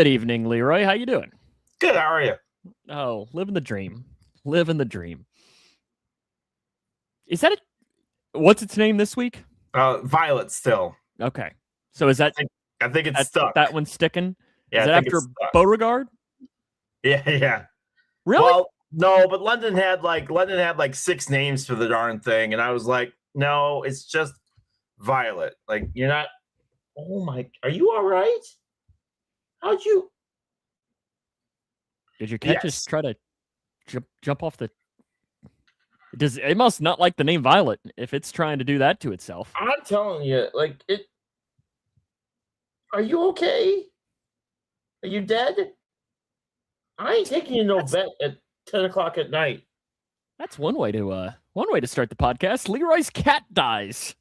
Good evening, Leroy. How you doing? Good. How are you? Oh, living the dream. Living the dream. Is that it? What's its name this week? Violet still. Okay. So is that I think it's stuck. that one's sticking? Yeah, is it I think after it's stuck. Beauregard? Yeah. Really? Well, no, but London had like 6 names for the darn thing, and I was like, no, it's just Violet. Like, you're not. Oh my! Are you all right? How'd you? Did your cat just try to jump off the? It must not like the name Violet if it's trying to do that to itself. I'm telling you, like it. Are you okay? Are you dead? I ain't taking you no vet at 10 o'clock at night. That's one way to start the podcast. Leroy's cat dies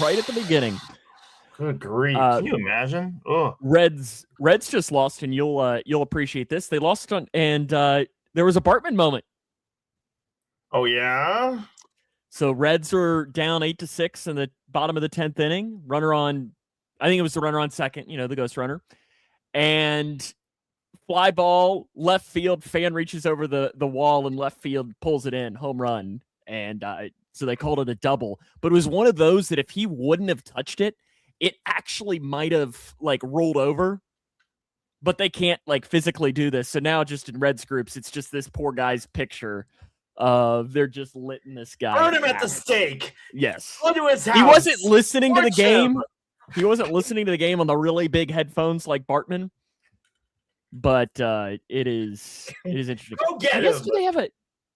right at the beginning. Good grief! Can you imagine? Ugh. Reds just lost, and you'll appreciate this. They lost on, and there was a Bartman moment. Oh yeah. So Reds are down 8-6 in the bottom of the 10th inning. Runner on, I think it was the runner on second. The ghost runner, and fly ball left field. Fan reaches over the wall and left field pulls it in, home run, and so they called it a double. But it was one of those that if he wouldn't have touched it, it actually might have like rolled over, but they can't like physically do this. So now just in Reds groups, it's just this poor guy's picture of they're just litting this guy. Burn him at the stake. Yes. Go to his house. He wasn't listening to the Watch him. game. He wasn't listening to the game on the really big headphones like Bartman. But it is interesting. Go get I guess him.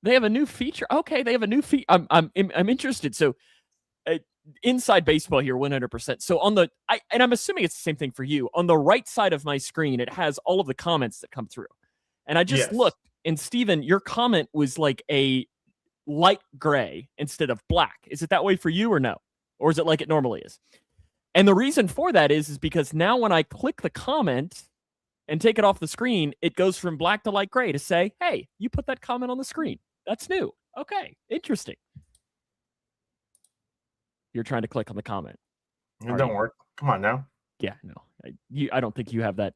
They have a new feature. Okay, they have a new feature. I'm interested. So inside baseball here, 100%. So and I'm assuming it's the same thing for you. On the right side of my screen, it has all of the comments that come through. And I just looked, and Steven, your comment was like a light gray instead of black. Is it that way for you or no? Or is it like it normally is? And the reason for that is because now when I click the comment and take it off the screen, it goes from black to light gray to say, hey, you put that comment on the screen. That's new. Okay, interesting. You're trying to click on the comment. It don't work. Come on now. Yeah, no. I don't think you have that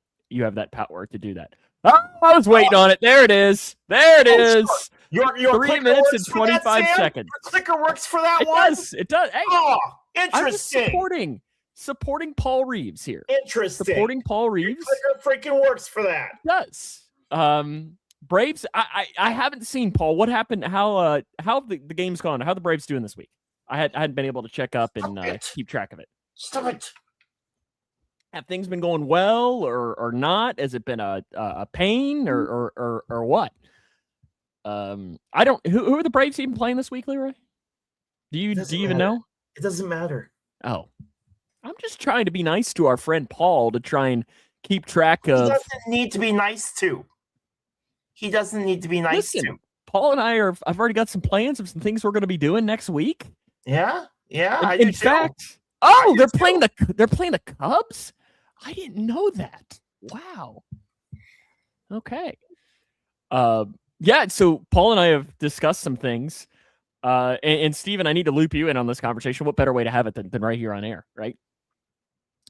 power to do that. Oh, I was waiting on it. There it is. There it is. Your 3 minutes and 25 seconds. Your clicker works for that one? It does. Hey, oh, interesting. I'm supporting Paul Reeves here. Interesting. Supporting Paul Reeves. Your clicker freaking works for that. It does. Braves, I haven't seen, Paul. What happened? How the game's gone? How the Braves doing this week? I hadn't been able to check up and keep track of it. Stop it. Have things been going well or not? Has it been a pain or what? I don't. Who are the Braves even playing this week, Leroy? Do you even know? It doesn't matter. Oh, I'm just trying to be nice to our friend Paul to try and keep track of. He doesn't need to be nice to. He doesn't need to be nice to. Paul and I've already got some plans of some things we're going to be doing next week. Yeah. In fact, they're playing the Cubs. I didn't know that. Wow. Okay. Yeah. So Paul and I have discussed some things. And Steven, I need to loop you in on this conversation. What better way to have it than right here on air, right?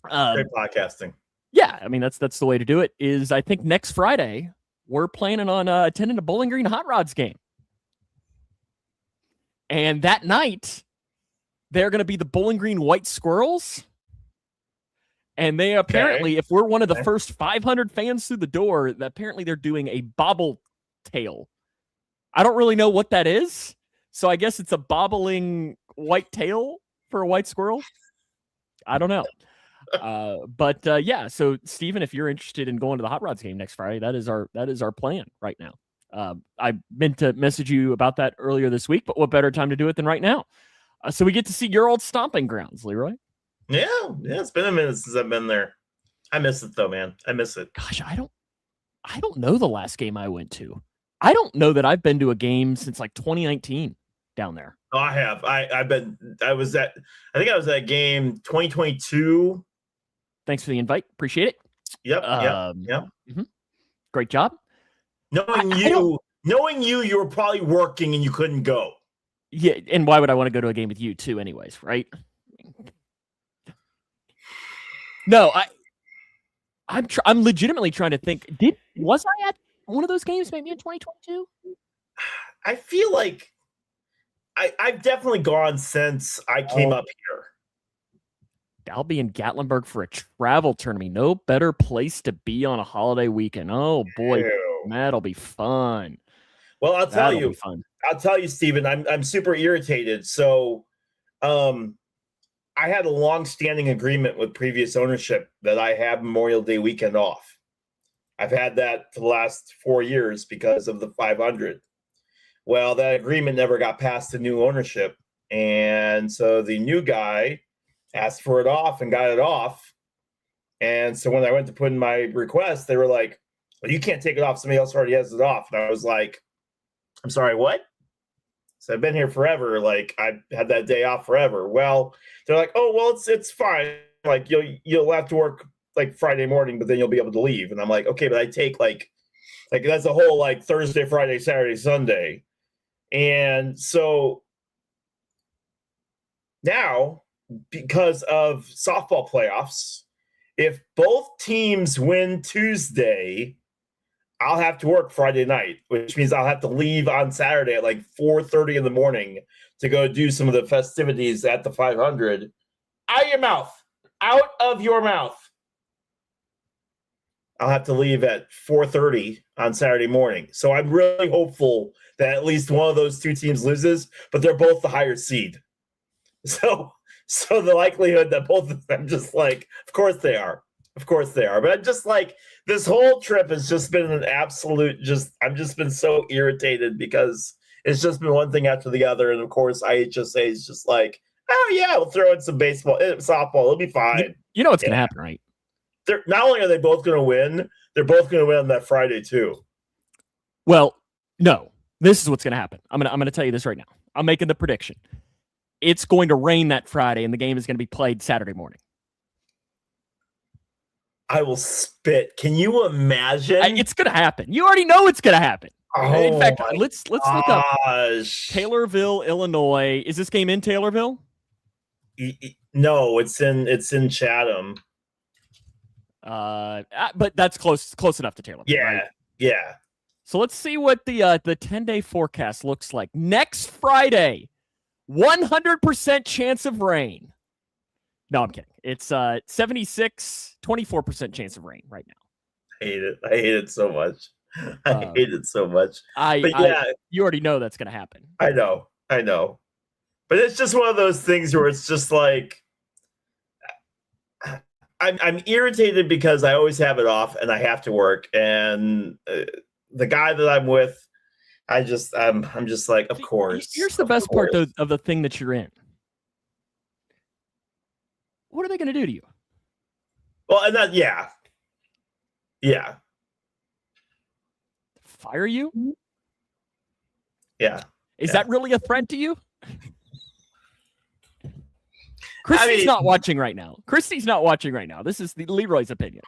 Great podcasting. Yeah, I mean that's the way to do it. Is I think next Friday we're planning on attending a Bowling Green Hot Rods game, and that night they're going to be the Bowling Green White Squirrels, and they apparently, if we're one of the first 500 fans through the door, apparently they're doing a bobble tail. I don't really know what that is, so I guess it's a bobbling white tail for a white squirrel. I don't know. But yeah, so Steven, if you're interested in going to the Hot Rods game next Friday, that is our plan right now. I meant to message you about that earlier this week, but what better time to do it than right now? So we get to see your old stomping grounds, Leroy. Yeah, it's been a minute since I've been there. I miss it though, man. I miss it. Gosh, I don't know the last game I went to. I don't know that I've been to a game since like 2019 down there. Oh, I have. I was at a game 2022. Thanks for the invite. Appreciate it. Yep. Mm-hmm. Great job. Knowing you were probably working and you couldn't go. Yeah, and why would I want to go to a game with you too anyways, right? No, I'm legitimately trying to think. Was I at one of those games maybe in 2022? I feel like I've definitely gone since I came up here. I'll be in Gatlinburg for a travel tournament. No better place to be on a holiday weekend. Oh boy, Ew. that'll be fun. Well, I'll tell you, Stephen, I'm super irritated. So, I had a long-standing agreement with previous ownership that I have Memorial Day weekend off. I've had that for the last 4 years because of the 500. Well, that agreement never got past the new ownership, and so the new guy asked for it off and got it off. And so when I went to put in my request, they were like, well, you can't take it off. Somebody else already has it off. And I was like, I'm sorry, what? So I've been here forever. Like, I had that day off forever. Well, they're like, oh, well, it's fine. Like, you'll have to work like Friday morning, but then you'll be able to leave. And I'm like, okay, but I take like that's a whole like Thursday, Friday, Saturday, Sunday. And so now, because of softball playoffs, if both teams win Tuesday, I'll have to work Friday night, which means I'll have to leave on Saturday at like 4:30 in the morning to go do some of the festivities at the 500. Out of your mouth. Out of your mouth. I'll have to leave at 4:30 on Saturday morning. So I'm really hopeful that at least one of those two teams loses, but they're both the higher seed. So the likelihood that both of them just like, of course they are. Of course they are. But I'm just like, this whole trip has just been an absolute I've just been so irritated because it's just been one thing after the other. And of course, IHSA is just like, oh yeah, we'll throw in some baseball, softball. It'll be fine. You know what's going to happen, right? Not only are they both going to win, they're both going to win on that Friday too. Well, no, this is what's going to happen. I'm going to tell you this right now. I'm making the prediction. It's going to rain that Friday, and the game is going to be played Saturday morning. I will spit. Can you imagine? It's going to happen. You already know it's going to happen. Oh, in fact, let's look up Taylorville, Illinois. Is this game in Taylorville? No, it's in Chatham. But that's close enough to Taylorville. Yeah, right? yeah. So let's see what the 10-day forecast looks like. Next Friday, 100% chance of rain. No, I'm kidding. It's 76, 24% chance of rain right now. I hate it. I hate it so much. I hate it so much. You already know that's going to happen. I know. But it's just one of those things where it's just like, I'm irritated because I always have it off and I have to work. And the guy that I'm with, I'm just like, of course. Here's the best part of the thing that you're in. What are they going to do to you? Well, and that, yeah. Fire you? Yeah. Is that really a threat to you? Christy's not watching right now. This is the Leroy's opinion.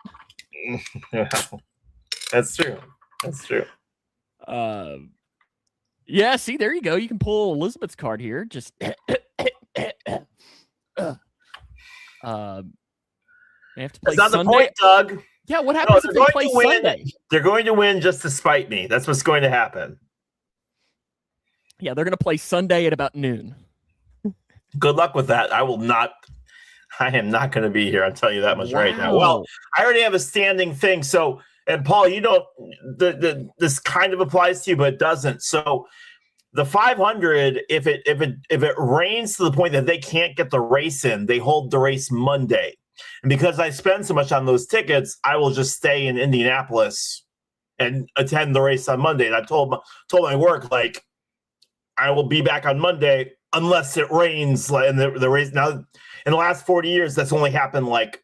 That's true. Yeah, see, there you go. You can pull Elizabeth's card here. Just they have to play That's not Sunday. the point, Doug. Yeah, what happens if they play Sunday? They're going to win just to spite me. That's what's going to happen. Yeah, they're going to play Sunday at about noon. Good luck with that. I am not going to be here. I'll tell you that much right now. Well, I already have a standing thing. So, and Paul, you don't, this kind of applies to you, but it doesn't. So the 500, if it rains to the point that they can't get the race in, they hold the race Monday. And because I spend so much on those tickets, I will just stay in Indianapolis and attend the race on Monday. And I told my work, like, I will be back on Monday unless it rains. And the race now in the last 40 years, that's only happened like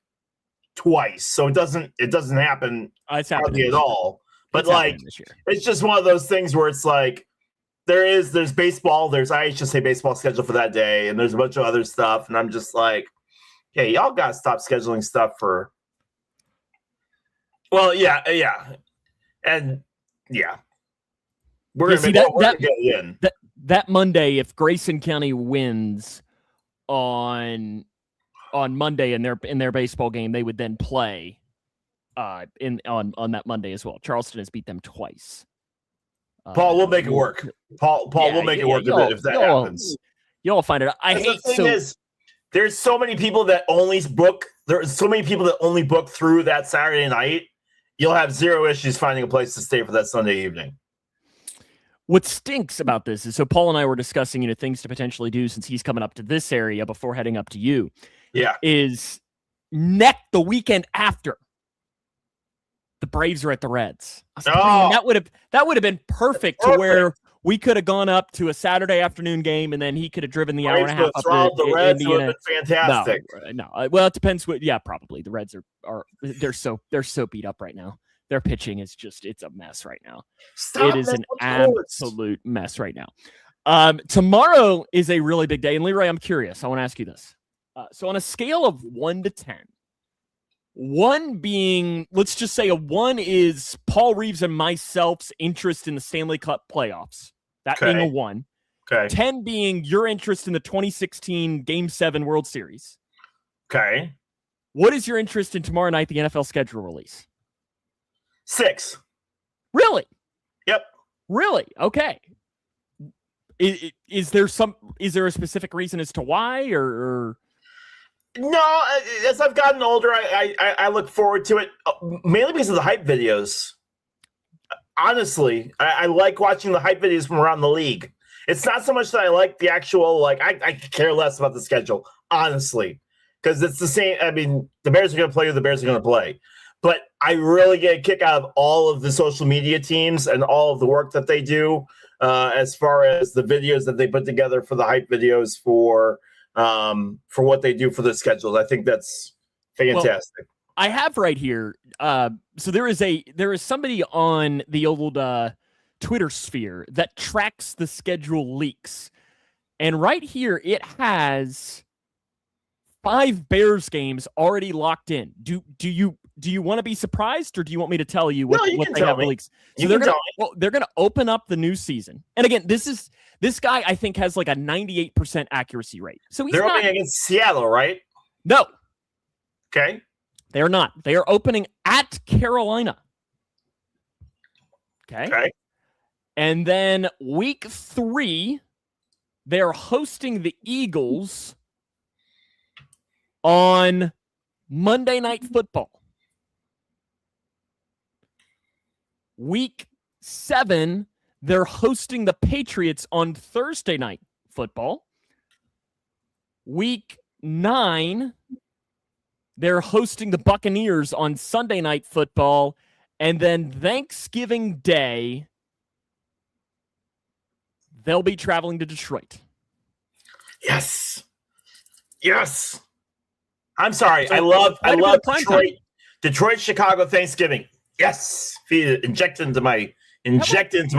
twice. So it doesn't happen hardly at all. But like, it's just one of those things where it's like, there's baseball, there's IHSA baseball scheduled for that day, and there's a bunch of other stuff. And I'm just like, yeah, y'all got to stop scheduling stuff for. Well, yeah. And yeah. We're going to get in. That Monday, if Grayson County wins on Monday in their baseball game, they would then play on that Monday as well. Charleston has beat them twice. Paul, we'll make it work. Paul, we'll make it work if that happens. You'll find it out. The thing is, there's so many people that only book. There's so many people that only book through that Saturday night. You'll have zero issues finding a place to stay for that Sunday evening. What stinks about this is, so Paul and I were discussing, things to potentially do since he's coming up to this area before heading up to you. Yeah, is the weekend after. The Braves are at the Reds. That would have been perfect to where we could have gone up to a Saturday afternoon game, and then he could have driven the hour and a half up to the Reds. Would have been fantastic. No. Well, it depends. Probably the Reds are they're so beat up right now. Their pitching is it's a mess right now. It is an absolute mess right now. Tomorrow is a really big day, and Leroy, I'm curious. I want to ask you this. So on a scale of 1 to 10. 1 being, let's just say a 1 is Paul Reeves and myself's interest in the Stanley Cup playoffs. That being a 1. Okay. 10 being your interest in the 2016 Game 7 World Series. Okay. What is your interest in tomorrow night, the NFL schedule release? 6. Really? Yep. Really? Okay. Is there a specific reason as to why or... No, as I've gotten older, I look forward to it mainly because of the hype videos. Honestly, I like watching the hype videos from around the league. It's not so much that I like the actual, I care less about the schedule, honestly, because it's the same. I mean, the Bears are going to play who the Bears are going to play. But I really get a kick out of all of the social media teams and all of the work that they do as far as the videos that they put together for the hype videos for what they do for the schedules. I think that's fantastic. Well, I have right here. So there is somebody on the old Twitter sphere that tracks the schedule leaks, and right here it has 5 Bears games already locked in. Do you want to be surprised, or do you want me to tell you what they have leaks? So they're gonna open up the new season, and again, this guy I think has like a 98% accuracy rate. So they're opening against Seattle, right? No. Okay. They are not. They are opening at Carolina. Okay. And then week 3, they're hosting the Eagles on Monday Night Football. Week 7, they're hosting the Patriots on Thursday Night Football. Week 9, they're hosting the Buccaneers on Sunday Night Football. And then Thanksgiving Day, they'll be traveling to Detroit. Yes. I'm sorry. So I love Detroit. Detroit, Chicago, Thanksgiving. Yes. Feed it. Inject into my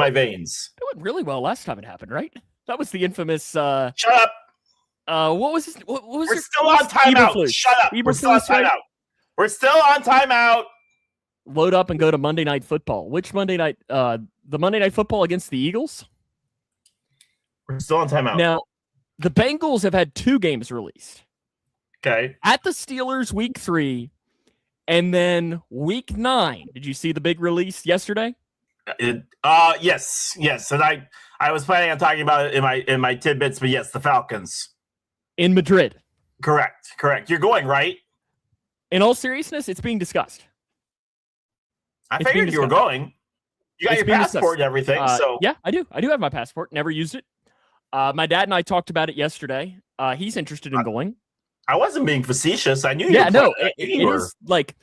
veins. It went really well last time it happened, right? That was the infamous Shut up. What was We're still on timeout. Shut up. We're still on timeout. We're still on timeout. Load up and go to Monday Night Football. Which Monday night? The Monday Night Football against the Eagles? We're still on timeout. Now, the Bengals have had 2 games released. Okay. At the Steelers, week 3, and then week 9. Did you see the big release yesterday? Yes. And I was planning on talking about it in my tidbits, but yes, the Falcons. In Madrid. Correct. You're going, right? In all seriousness, it's being discussed. I figured you were going. You got your passport and everything. So yeah, I do. I do have my passport. Never used it. My dad and I talked about it yesterday. He's interested in going. I wasn't being facetious. I knew you. Yeah, no, it is like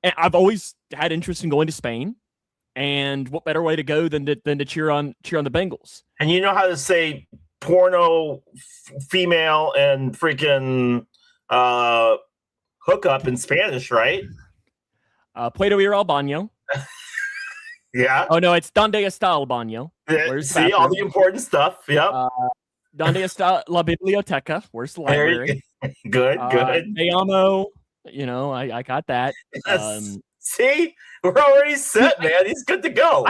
I've always had interest in going to Spain, and what better way to go than to cheer on the Bengals? And you know how to say porno, female, and freaking hookup in Spanish, right? Puedo ir al baño. Yeah. Oh no, it's donde está el baño. See all the important stuff. Yep. Donde está la biblioteca? Where's the library? Good. Me amo. I got that. See, we're already set, man. He's good to go.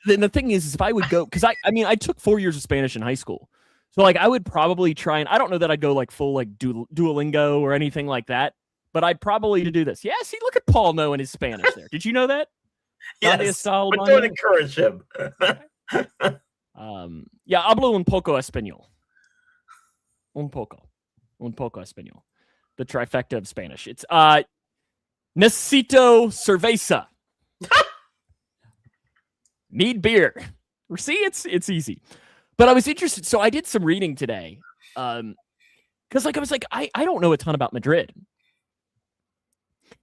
The thing is if I would go, because I took 4 years of Spanish in high school, so I would probably try, and I don't know that I'd go full Duolingo or anything like that, but I probably to do this. Yeah, see, look at Paul knowing his Spanish there. Did you know that? Yes, but don't encourage him. Yeah, hablo un poco español. Un poco español. The trifecta of Spanish. It's necesito cerveza. Need beer. See, it's easy. But I was interested. So I did some reading today. Because I was like, I don't know a ton about Madrid.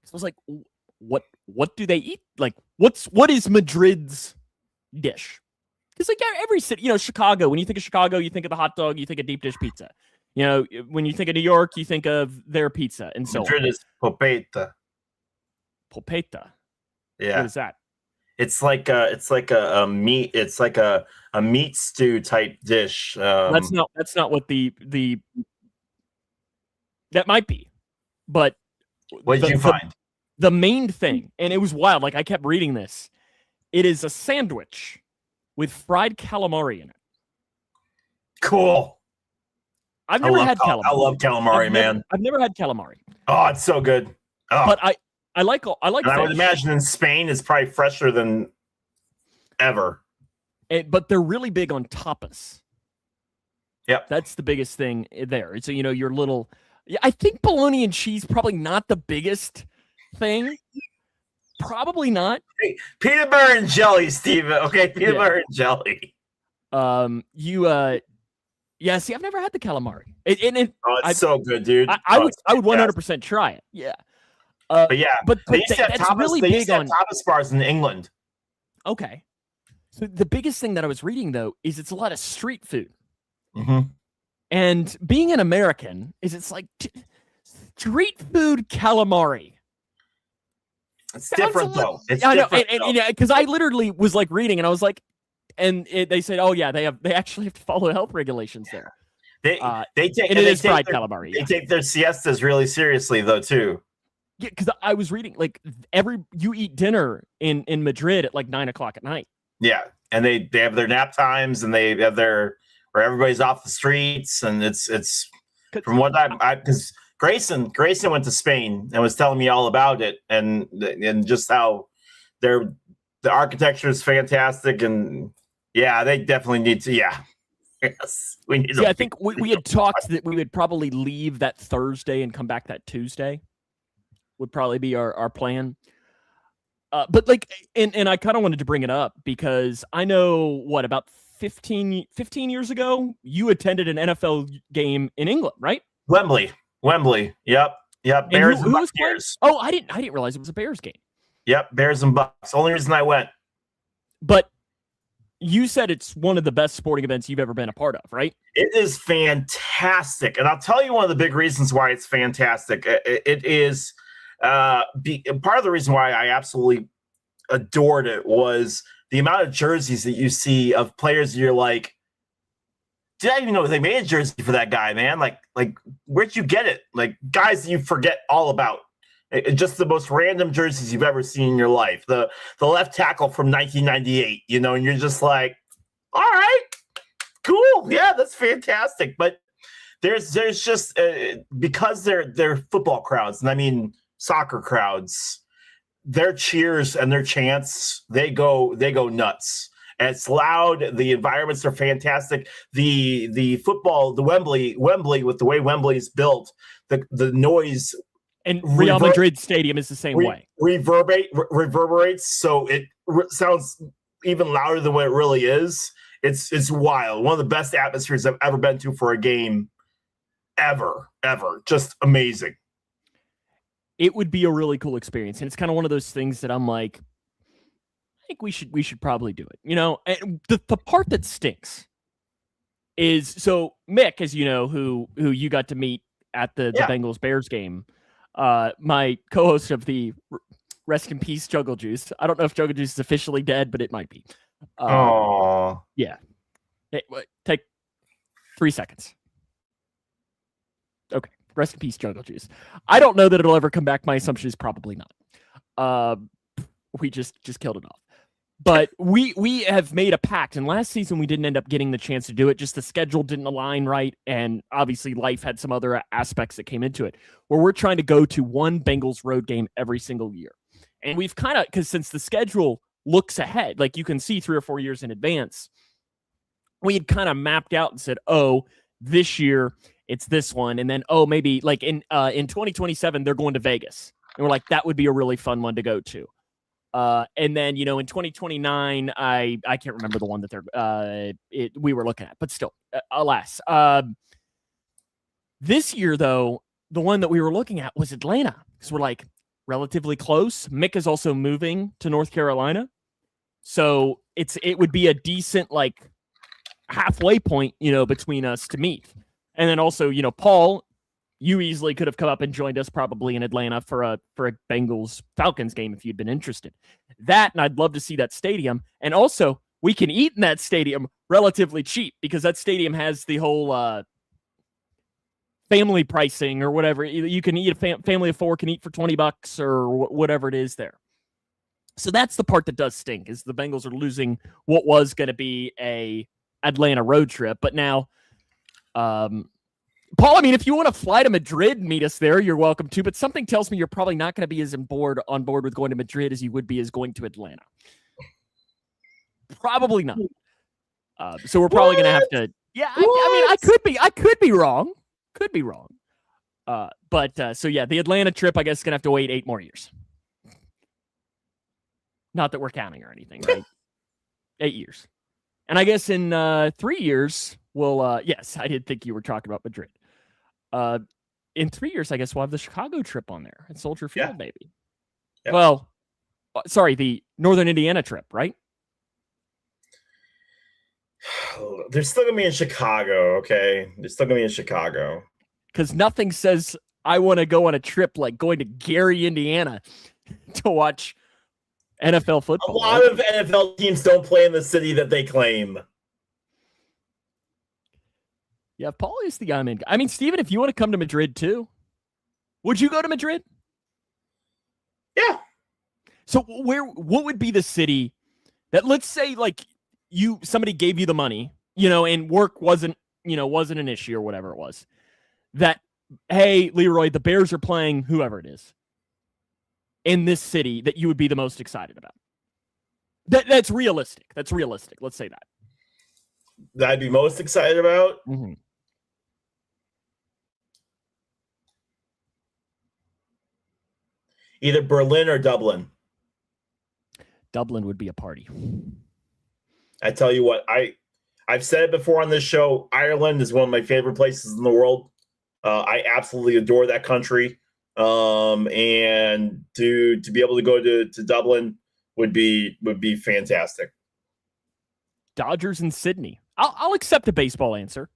So I was like, what do they eat? Like, what is Madrid's dish? Because like every city, Chicago, when you think of Chicago, you think of the hot dog, you think of deep dish pizza. When you think of New York, you think of their pizza and so Madrid on. is polpeta. Polpeta. Yeah. What is that? It's like a meat. It's like a meat stew type dish. That's not what the that might be, but what did you find? The main thing, and it was wild. Like I kept reading this. It is a sandwich with fried calamari in it. Cool. I've never had calamari. I love calamari, man. I've never had calamari. Oh, it's so good. Oh. But I like. And I would imagine in Spain it's probably fresher than ever. But they're really big on tapas. Yep, that's the biggest thing there. So your little. Yeah, I think bologna and cheese probably not the biggest thing. Probably not. Hey, peanut butter and jelly, Steven. Okay, peanut butter and jelly. Yeah. See, I've never had the calamari. It's so good, dude. I would 100% try it. Yeah. But yeah, but they used to have that's tapas, really they big used to have on tapas bars in England. Okay. So the biggest thing that I was reading though is it's a lot of street food. Mm-hmm. And being an American it's like street food calamari. It's different though. It's different. Because I literally was like reading and I was like, they said, oh yeah, they actually have to follow health regulations there. They take fried calamari. They take their siestas really seriously though too. Yeah, because I was reading like you eat dinner in Madrid at like 9:00 at night. Yeah, and they have their nap times and they have where everybody's off the streets and it's from what because Grayson went to Spain and was telling me all about it and just how the architecture is fantastic and yeah, they definitely need to yes, we need. I think we had talked that we would probably leave that Thursday and come back that Tuesday. Would probably be our plan. But like, and I kind of wanted to bring it up because I know about 15 years ago, you attended an NFL game in England, right? Wembley. Yep. Bears and Buccaneers. Oh, I didn't realize it was a Bears game. Yep. Bears and Bucks. Only reason I went. But you said it's one of the best sporting events you've ever been a part of, right? It is fantastic. And I'll tell you one of the big reasons why it's fantastic. It is part of the reason why I absolutely adored it was the amount of jerseys that you see of players you're like, did I even know they made a jersey for that guy, man? Like where'd you get it? Like guys that you forget all about. Just the most random jerseys you've ever seen in your life. The left tackle from 1998, and you're just like, all right, cool. Yeah, that's fantastic. But there's just because they're football crowds, and I mean soccer crowds, their cheers and their chants, they go nuts. And it's loud. The environments are fantastic. The football, the Wembley with the way Wembley is built, the noise. And Real Madrid Stadium is the same way. Reverberates, so it sounds even louder than what it really is. It's wild. One of the best atmospheres I've ever been to for a game, ever. Just amazing. It would be a really cool experience, and it's kind of one of those things that I'm like, I think we should probably do it. And the part that stinks is so Mick, as you know, who you got to meet at the Bengals Bears game. My co-host of the Rest in Peace Juggle Juice. I don't know if Juggle Juice is officially dead, but it might be. Oh, yeah. Hey, take 3 seconds. Okay, rest in peace, Juggle Juice. I don't know that it'll ever come back. My assumption is probably not. We just killed it off. But we have made a pact, and last season we didn't end up getting the chance to do it. Just the schedule didn't align right, and obviously life had some other aspects that came into it, where we're trying to go to one Bengals road game every single year. And we've kind of, because since the schedule looks ahead, like you can see 3 or 4 years in advance, we had kind of mapped out and said, oh, this year it's this one. And then, oh, maybe like in 2027, they're going to Vegas. And we're like, that would be a really fun one to go to. And then, in 2029, I can't remember the one that we were looking at, but still, alas. This year, though, the one that we were looking at was Atlanta, because we're like relatively close. Mick is also moving to North Carolina. So it would be a decent like halfway point, between us to meet. And then also, Paul, you easily could have come up and joined us probably in Atlanta for a Bengals Falcons game if you'd been interested. That, and I'd love to see that stadium. And also, we can eat in that stadium relatively cheap because that stadium has the whole family pricing or whatever. You can eat, a family of 4 can eat for $20 or whatever it is there. So that's the part that does stink, is the Bengals are losing what was going to be a Atlanta road trip. But now, Paul, I mean, if you want to fly to Madrid and meet us there, you're welcome to. But something tells me you're probably not going to be as on board with going to Madrid as you would be as going to Atlanta. Probably not. So we're probably going to have to. Yeah, I mean, I could be wrong. Could be wrong. So yeah, the Atlanta trip, I guess, is going to have to wait 8 more years. Not that we're counting or anything, right? 8 years. And I guess in 3 years, we'll, yes, I did think you were talking about Madrid. In 3 years, I guess we'll have the Chicago trip on there at Soldier Field, maybe. Yep. Well, sorry, the Northern Indiana trip, right? They're still going to be in Chicago, okay? They're still going to be in Chicago. Because nothing says I want to go on a trip like going to Gary, Indiana to watch NFL football. A lot of NFL teams don't play in the city that they claim. Yeah, Paul is the guy I'm in. I mean, Steven, if you want to come to Madrid too, would you go to Madrid? Yeah. So what would be the city that, let's say, like somebody gave you the money, and work wasn't an issue or whatever it was, that, hey, Leroy, the Bears are playing whoever it is in this city that you would be the most excited about? That's realistic. That's realistic. Let's say that. That I'd be most excited about? Mm-hmm. Either Berlin or Dublin. Dublin would be a party. I tell you what, I've said it before on this show. Ireland is one of my favorite places in the world. I absolutely adore that country. And to be able to go to Dublin would be fantastic. Dodgers in Sydney. I'll accept a baseball answer.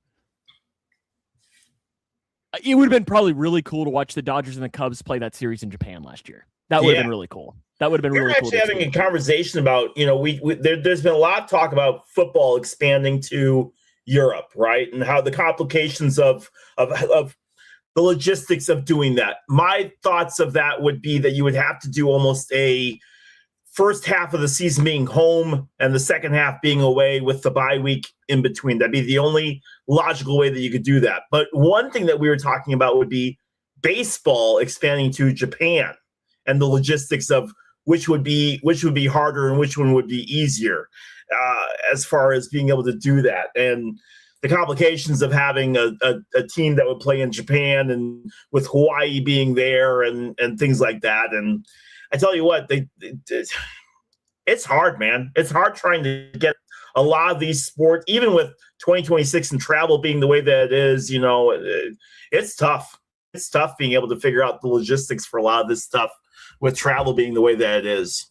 It would have been probably really cool to watch the Dodgers and the Cubs play that series in Japan last year. That would have been really cool. That would have been really cool. We're actually having a conversation about, there's been a lot of talk about football expanding to Europe, right? And how the complications of the logistics of doing that. My thoughts of that would be that you would have to do almost a first half of the season being home and the second half being away with the bye week in between. That'd be the only logical way that you could do that. But one thing that we were talking about would be baseball expanding to Japan and the logistics of which would be harder and which one would be easier as far as being able to do that. And the complications of having a team that would play in Japan and with Hawaii being there and things like that. And I tell you what, it's hard, man. It's hard trying to get a lot of these sports, even with 2026 and travel being the way that it is, it's tough. It's tough being able to figure out the logistics for a lot of this stuff with travel being the way that it is.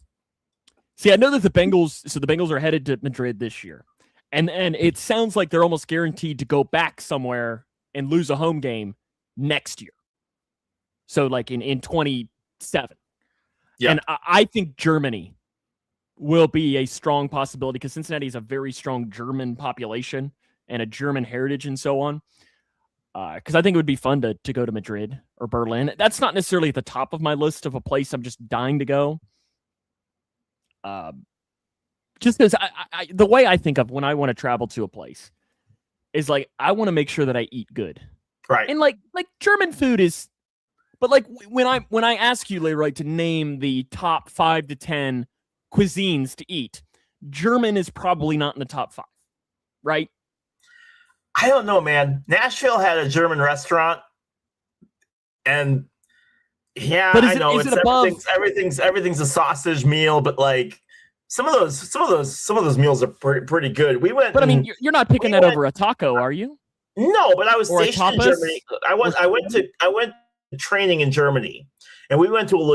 See, I know that the Bengals are headed to Madrid this year. And it sounds like they're almost guaranteed to go back somewhere and lose a home game next year. So like in 27. Yeah. And I think Germany will be a strong possibility because Cincinnati is a very strong German population and a German heritage and so on. Because I think it would be fun to go to Madrid or Berlin. That's not necessarily at the top of my list of a place I'm just dying to go. Just because the way I think of when I want to travel to a place is like I want to make sure that I eat good, Right. and like German food is, but like when I ask you, Leroy, to name the top 5 to 10 cuisines to eat, German is probably not in the top 5, right? I don't know, man. Nashville had a German restaurant, and yeah, But I know is it above? Everything's a sausage meal, but like some of those meals are pretty good. We went, But I mean, you're not picking that over a taco, are you? No, but I was Or a stationed in tapas? Germany. I went to training in Germany, and we went to a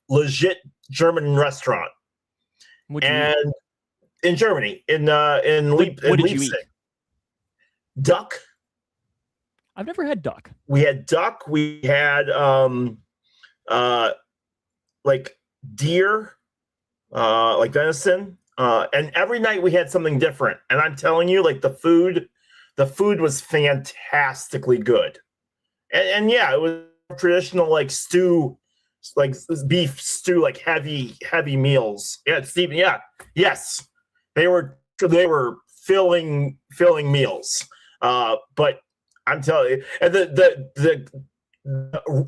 legit German restaurant. And in Germany, in what did you eat? Leipzig. Duck. I've never had duck. We had duck. We had like deer, like venison. And every night we had something different. And I'm telling you, like the food was fantastically good. And yeah, it was traditional like stew, like beef stew, like heavy meals. Yeah, Stephen. Yeah, yes, they were filling meals. But I'm telling you, and the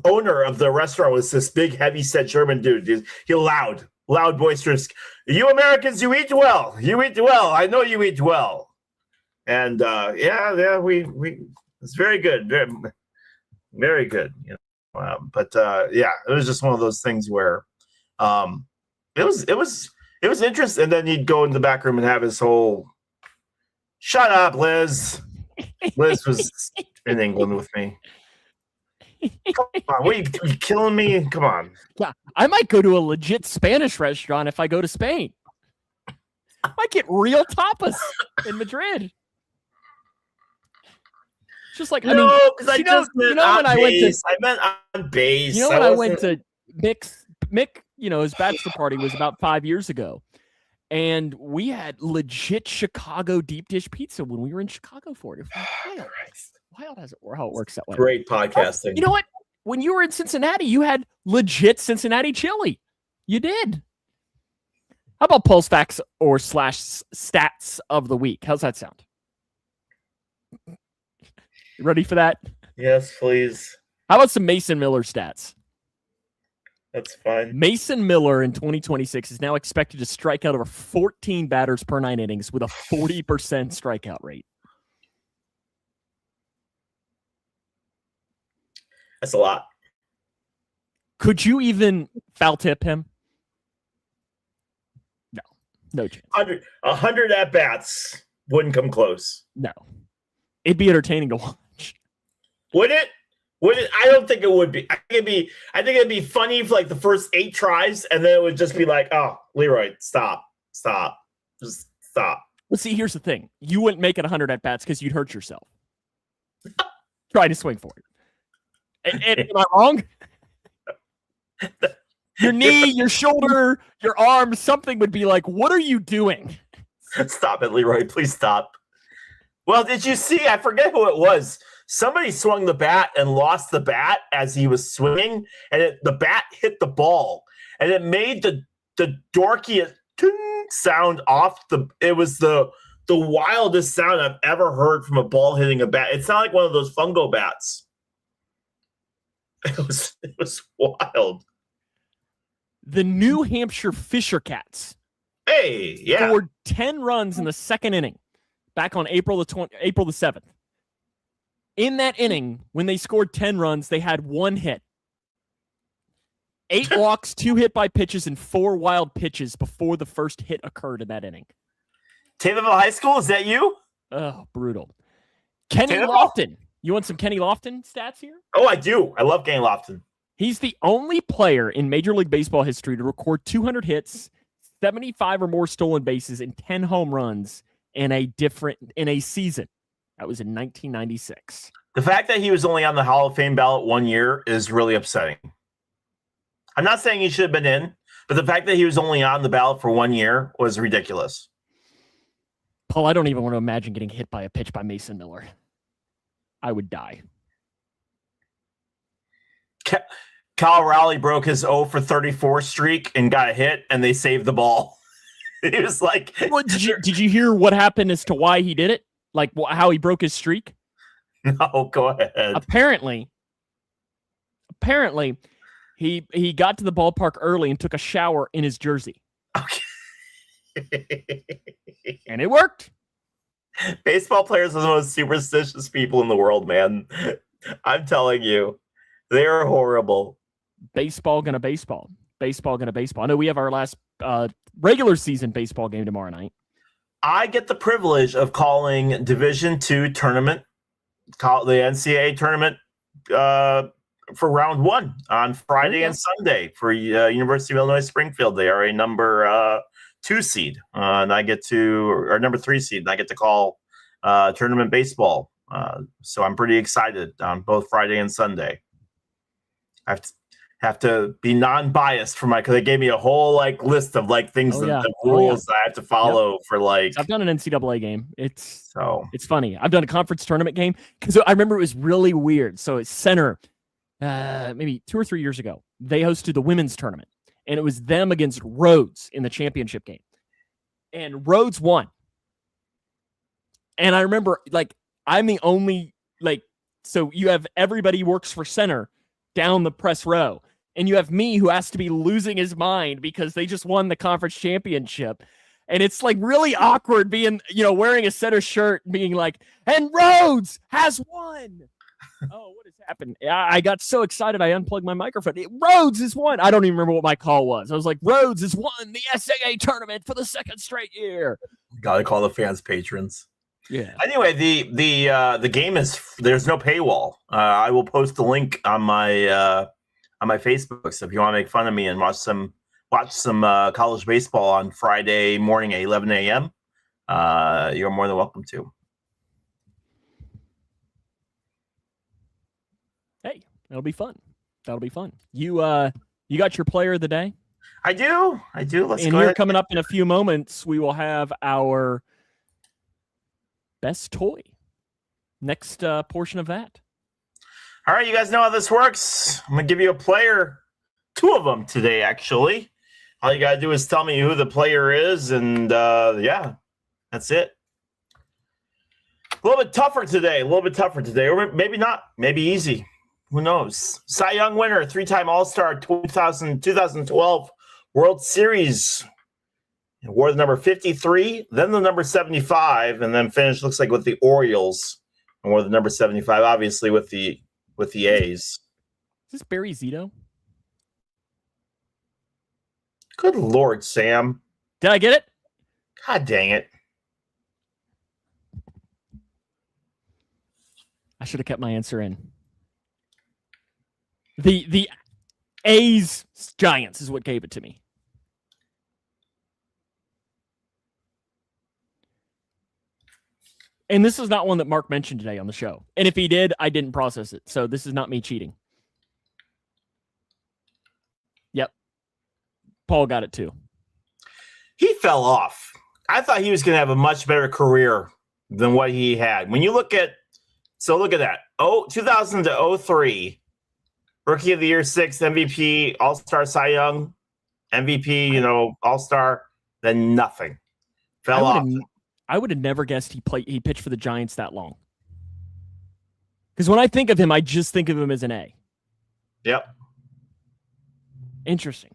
owner of the restaurant was this big, heavy-set German dude. He loud, boisterous. You Americans, you eat well. You eat well. I know you eat well. And we it's very good, very good. You know, it was just one of those things where, it was interesting. And then he'd go in the back room and have his whole, shut up, Liz. Liz was in England with me. Come on, what are you killing me? Come on. Yeah, I might go to a legit Spanish restaurant if I go to Spain. I might get real tapas in Madrid. Just like when I meant on base. You know, when I went to Mick, you know, his bachelor party was about 5 years ago, and we had legit Chicago deep dish pizza when we were in Chicago for it. Wild as it were, how it works that way. Great podcasting. You know what? When you were in Cincinnati, you had legit Cincinnati chili. You did. How about pulse facts or / stats of the week? How's that sound? You ready for that? Yes, please. How about some Mason Miller stats? That's fine. Mason Miller in 2026 is now expected to strike out over 14 batters per 9 innings with a 40% strikeout rate. That's a lot. Could you even foul tip him? No chance. 100 at bats wouldn't come close. No, it'd be entertaining to watch. Would it? I don't think it would be. I think it'd be funny for like the first 8 tries, and then it would just be like, "Oh, Leroy, stop, just stop." Well, see, here's the thing: you wouldn't make it 100 at bats because you'd hurt yourself. Try to swing for it. Am I wrong? Your knee, your shoulder, your arm, something would be like, what are you doing? Stop it, Leroy. Please stop. Well, did you see? I forget who it was. Somebody swung the bat and lost the bat as he was swinging, and the bat hit the ball, and it made the dorkiest sound off the. It was the wildest sound I've ever heard from a ball hitting a bat. It sounded like one of those fungo bats. It was wild. The New Hampshire Fisher Cats scored 10 runs in the second inning back on April the 7th. In that inning, when they scored 10 runs, they had 1 hit. 8 walks, 2 hit by pitches, and 4 wild pitches before the first hit occurred in that inning. Taylorville High School, is that you? Oh, brutal. Kenny Lofton. You want some Kenny Lofton stats here? Oh, I do. I love Kenny Lofton. He's the only player in Major League Baseball history to record 200 hits, 75 or more stolen bases, and 10 home runs in a season. That was in 1996. The fact that he was only on the Hall of Fame ballot 1 year is really upsetting. I'm not saying he should have been in, but the fact that he was only on the ballot for 1 year was ridiculous. Paul, I don't even want to imagine getting hit by a pitch by Mason Miller. I would die. Kyle Rowley broke his 0 for 34 streak and got a hit, and they saved the ball. He was like, What, did you hear what happened as to why he did it? Like how he broke his streak? no, go ahead. Apparently, he got to the ballpark early and took a shower in his jersey. Okay. And it worked. Baseball players are the most superstitious people in the world, man. I'm telling you, they are horrible. Baseball gonna baseball. Baseball gonna baseball. I know we have our last regular season baseball game tomorrow night. I get the privilege of calling Division II tournament, call the NCAA tournament for round 1 on Friday and Sunday for University of Illinois Springfield. They are a number 2 seed, and I get to, or number 3 seed, and I get to call tournament baseball. So I'm pretty excited on both Friday and Sunday. I have to be non-biased for because they gave me a whole list of things the rules that I have to follow for I've done an NCAA game. It's funny. I've done a conference tournament game because I remember it was really weird. So it's Center, maybe 2 or 3 years ago, they hosted the women's tournament, and it was them against Rhodes in the championship game, and Rhodes won. And I remember I'm the only so you have everybody works for Center down the press row. And you have me who has to be losing his mind because they just won the conference championship. And it's really awkward being, wearing a Center shirt being and Rhodes has won. Oh, what has happened? I got so excited I unplugged my microphone. Rhodes has won. I don't even remember what my call was. I was like, Rhodes has won the SAA tournament for the 2nd straight year. Gotta call the fans patrons. Yeah. Anyway, the game there's no paywall. I will post the link on my Facebook. So if you want to make fun of me and watch some college baseball on Friday morning at 11 a.m., you're more than welcome to. Hey, that'll be fun. You got your player of the day? I do. Let's and go here ahead. Coming up in a few moments, we will have our best toy. Next portion of that. All right, you guys know how this works. I'm going to give you a player, 2 of them today, actually. All you got to do is tell me who the player is, and that's it. A little bit tougher today, or maybe not, maybe easy. Who knows? Cy Young winner, 3-time All-Star 2012 World Series. Wore the number 53, then the number 75, and then finished, looks like, with the Orioles. And wore the number 75, obviously, with the A's. Is this Barry Zito? Good Lord, Sam. Did I get it? God dang it. I should have kept my answer in. The A's Giants is what gave it to me. And this is not one that Mark mentioned today on the show. And if he did, I didn't process it. So this is not me cheating. Yep. Paul got it too. He fell off. I thought he was going to have a much better career than what he had. When you look at that. 2000 to 03, Rookie of the Year 6, MVP, All-Star Cy Young, MVP, All-Star, then nothing. Fell off. I would have never guessed he pitched for the Giants that long. Because when I think of him, I just think of him as an A. Yep. Interesting.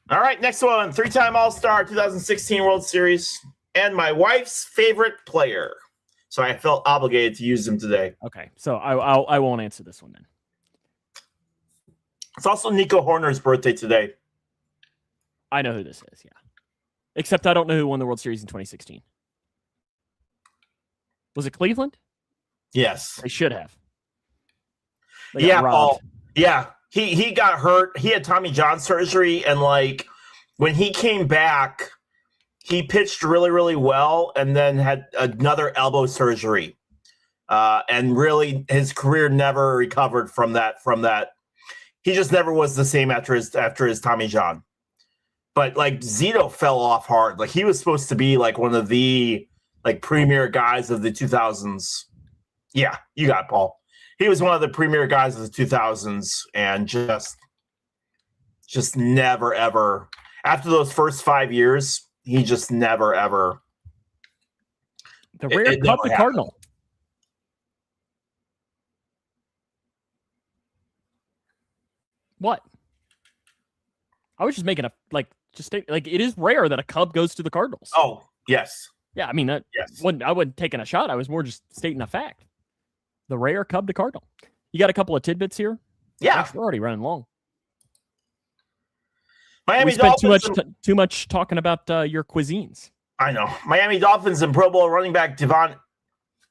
All right, next one. 3-time All-Star, 2016 World Series, and my wife's favorite player. So I felt obligated to use them today. Okay, so I won't answer this one then. It's also Nico Horner's birthday today. I know who this is, yeah. Except I don't know who won the World Series in 2016. Was it Cleveland? Yes. They should have. Paul. Yeah. He got hurt. He had Tommy John surgery, and when he came back, he pitched really, really well, and then had another elbow surgery. And really his career never recovered from that. He just never was the same after his Tommy John. But Zito fell off hard. He was supposed to be one of the premier guys of the 2000s. Yeah, you got it, Paul. He was one of the premier guys of the 2000s, and just never ever. after those first 5 years, he just never ever. The rare Cub to Cardinal. What? I was just making it is rare that a Cub goes to the Cardinals. Oh, yes. Yeah, I mean, yes. I wasn't taking a shot. I was more just stating a fact. The rare Cub to Cardinal. You got a couple of tidbits here? Yeah. Gosh, we're already running long. Miami we spent Dolphins too much talking about your cuisines. I know. Miami Dolphins and Pro Bowl running back Devon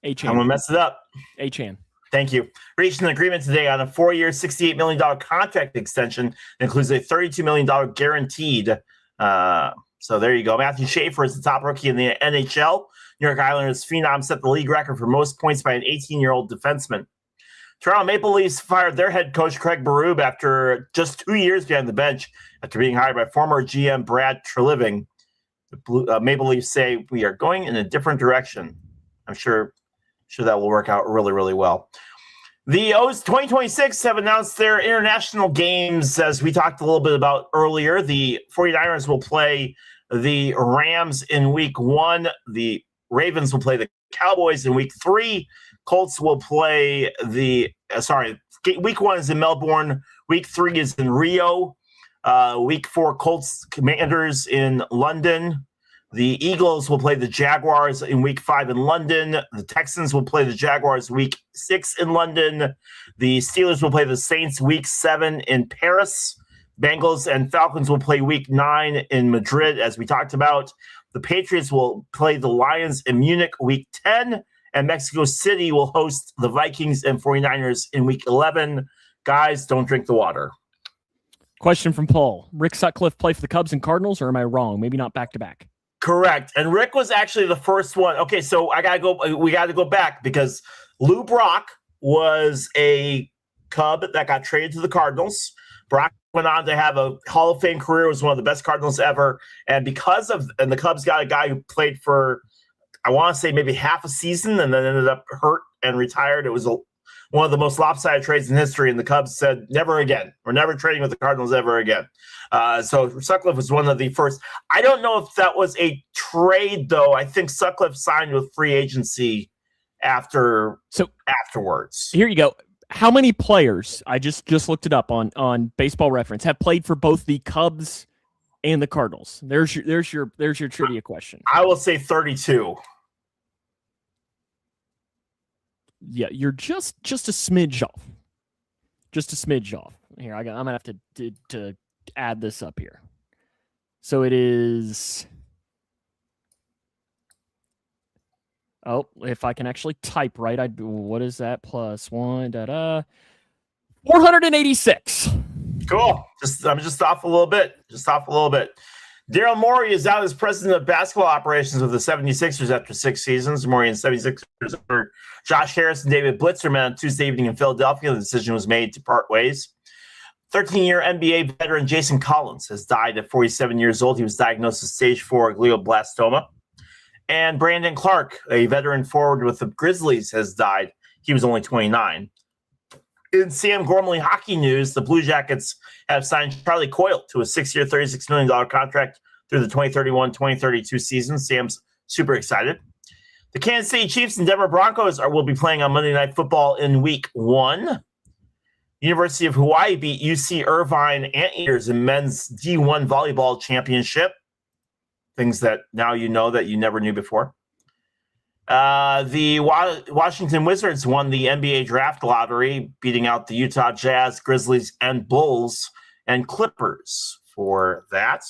Achane. I'm going to mess it up. Achane. Thank you. Reached an agreement today on a 4-year, $68 million contract extension that includes a $32 million guaranteed. So there you go. Matthew Schaefer is the top rookie in the NHL. New York Islanders phenom set the league record for most points by an 18-year-old defenseman. Toronto Maple Leafs fired their head coach Craig Berube after just 2 years behind the bench after being hired by former GM Brad Treliving. The Maple Leafs say we are going in a different direction. I'm sure that will work out really, really well. The O's 2026 have announced their international games, as we talked a little bit about earlier. The 49ers will play the Rams in week 1. The Ravens will play the Cowboys in week 3. Colts will play week 1 is in Melbourne. Week 3 is in Rio. Week 4, Colts Commanders in London. The Eagles will play the Jaguars in week 5 in London. The Texans will play the Jaguars week 6 in London. The Steelers will play the Saints week 7 in Paris. Bengals and Falcons will play week 9 in Madrid, as we talked about. The Patriots will play the Lions in Munich week 10. And Mexico City will host the Vikings and 49ers in week 11. Guys, don't drink the water. Question from Paul. Rick Sutcliffe play for the Cubs and Cardinals, or am I wrong? Maybe not back-to-back. Correct. And Rick was actually the first one. Okay, so we got to go back because Lou Brock was a Cub that got traded to the Cardinals. Brock went on to have a Hall of Fame career, was one of the best Cardinals ever. And the Cubs got a guy who played for, I want to say maybe half a season and then ended up hurt and retired. It was one of the most lopsided trades in history, and the Cubs said, never again. We're never trading with the Cardinals ever again. So Sutcliffe was one of the first. I don't know if that was a trade, though. I think Sutcliffe signed with free agency afterwards. Here you go. How many players, I just looked it up on Baseball Reference, have played for both the Cubs and the Cardinals? There's your trivia question. I will say 32. Yeah, you're just a smidge off. Just a smidge off. Here, I'm gonna have to add this up here. So it is. Oh, if I can actually type right, what is that? Plus 1, 486. Cool. I'm just off a little bit. Daryl Morey is out as president of basketball operations of the 76ers after 6 seasons. Morey and 76ers for Josh Harris and David Blitzer met on Tuesday evening in Philadelphia. The decision was made to part ways. 13-year NBA veteran Jason Collins has died at 47 years old. He was diagnosed with stage 4 glioblastoma. And Brandon Clark, a veteran forward with the Grizzlies, has died. He was only 29. In Sam Gormley hockey news, the Blue Jackets have signed Charlie Coyle to a 6-year, $36 million contract through the 2031-2032 season. Sam's super excited. The Kansas City Chiefs and Denver Broncos will be playing on Monday Night Football in Week 1. University of Hawaii beat UC Irvine Anteaters in men's D1 volleyball championship. Things that now you know that you never knew before. The Washington Wizards won the NBA draft lottery, beating out the Utah Jazz, Grizzlies, and Bulls and Clippers for that.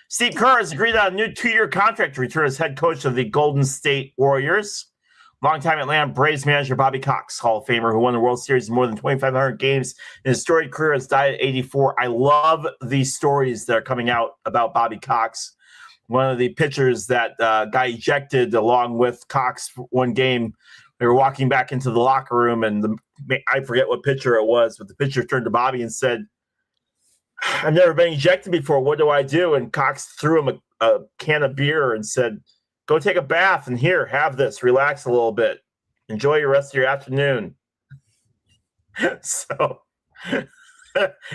Steve Kerr has agreed on a new 2-year contract to return as head coach of the Golden State Warriors. Longtime Atlanta Braves manager Bobby Cox, Hall of Famer who won the World Series in more than 2,500 games in his storied career, has died at 84. I love these stories that are coming out about Bobby Cox. One of the pitchers that got ejected along with Cox one game, they were walking back into the locker room, and I forget what pitcher it was, but the pitcher turned to Bobby and said, "I've never been ejected before. What do I do?" And Cox threw him a can of beer and said, "Go take a bath, and here, have this. Relax a little bit. Enjoy your rest of your afternoon." So if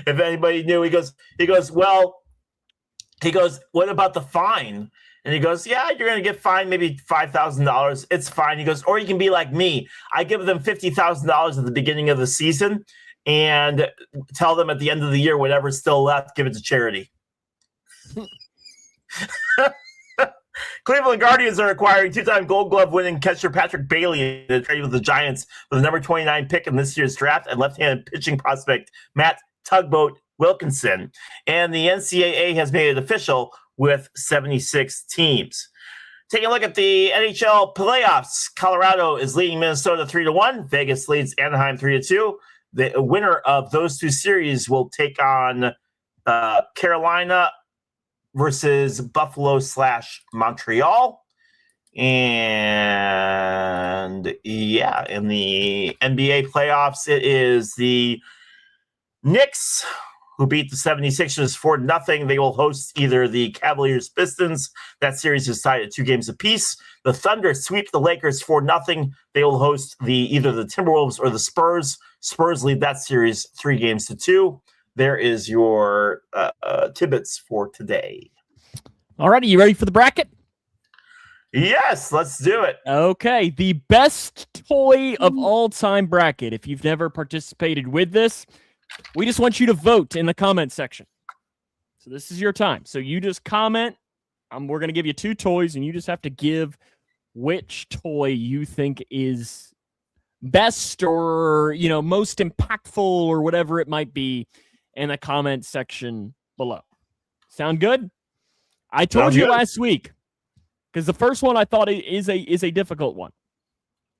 anybody knew, he goes, well, he goes, what about the fine? And he goes, yeah, you're going to get fined maybe $5,000. It's fine. He goes, or you can be like me. I give them $50,000 at the beginning of the season and tell them at the end of the year, whatever's still left, give it to charity. Cleveland Guardians are acquiring two-time Gold Glove winning catcher Patrick Bailey in a trade with the Giants with the number 29 pick in this year's draft and left-handed pitching prospect Matt Tugboat Wilkinson. And the NCAA has made it official with 76 teams. Taking a look at the NHL playoffs, Colorado is leading Minnesota 3-1. Vegas leads Anaheim 3-2. The winner of those two series will take on Carolina versus Buffalo/Montreal. And yeah, in the NBA playoffs, it is the Knicks who beat the 76ers 4-0. They will host either the Cavaliers Pistons. That series is decided 2 games apiece. The Thunder sweep the Lakers 4-0. They will host either the Timberwolves or the Spurs. Spurs lead that series 3-2. There is your tidbits for today. All righty, you ready for the bracket? Yes, let's do it. Okay, the best toy of all time bracket. If you've never participated with this, we just want you to vote in the comment section. So this is your time. So you just comment. We're going to give you 2 toys, and you just have to give which toy you think is best or, most impactful or whatever it might be in the comment section below. Sound good? I told you last week, because the first one I thought is a difficult one.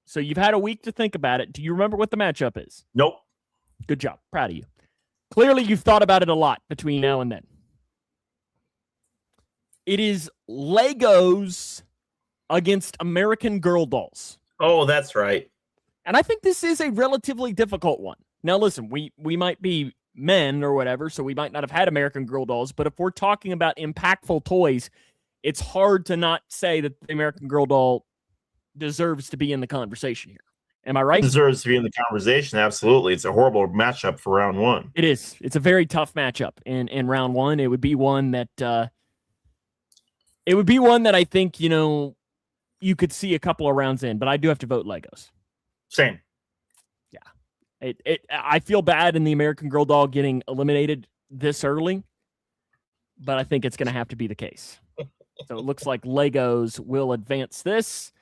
So you've had a week to think about it. Do you remember what the matchup is? Nope. Good job. Proud of you. Clearly, you've thought about it a lot between now and then. It is Legos against American Girl dolls. Oh, that's right. And I think this is a relatively difficult one. Now, listen, we might be men or whatever, so we might not have had American Girl dolls, but if we're talking about impactful toys, it's hard to not say that the American Girl doll deserves to be in the conversation here. Am I right? Deserves to be in the conversation, absolutely. It's a horrible matchup for round 1. It is. It's a very tough matchup in round 1. It would be one that I think, you could see a couple of rounds in, but I do have to vote Legos. Same. I feel bad in the American Girl doll getting eliminated this early, but I think it's going to have to be the case. So it looks like Legos will advance this.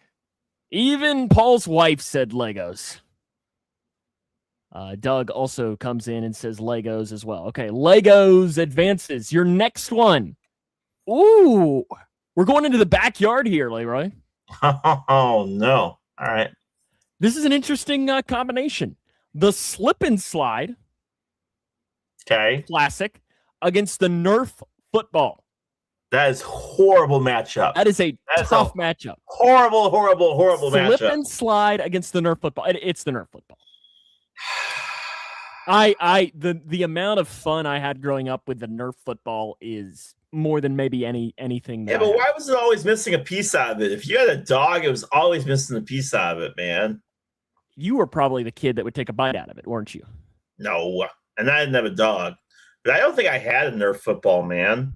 Even Paul's wife said Legos. Doug also comes in and says Legos as well. Okay, Legos advances. Your next one. Ooh, we're going into the backyard here, Leroy. Oh, no. All right. This is an interesting combination. The slip and slide, classic, against the Nerf football. That is horrible matchup. That is a tough matchup. Horrible matchup. Slip and slide against the Nerf football. It's the Nerf football. The amount of fun I had growing up with the Nerf football is more than maybe anything. Yeah, but why was it always missing a piece out of it? If you had a dog, it was always missing a piece out of it, man. You were probably the kid that would take a bite out of it, weren't you? No, and I didn't have a dog. But I don't think I had a Nerf football, man.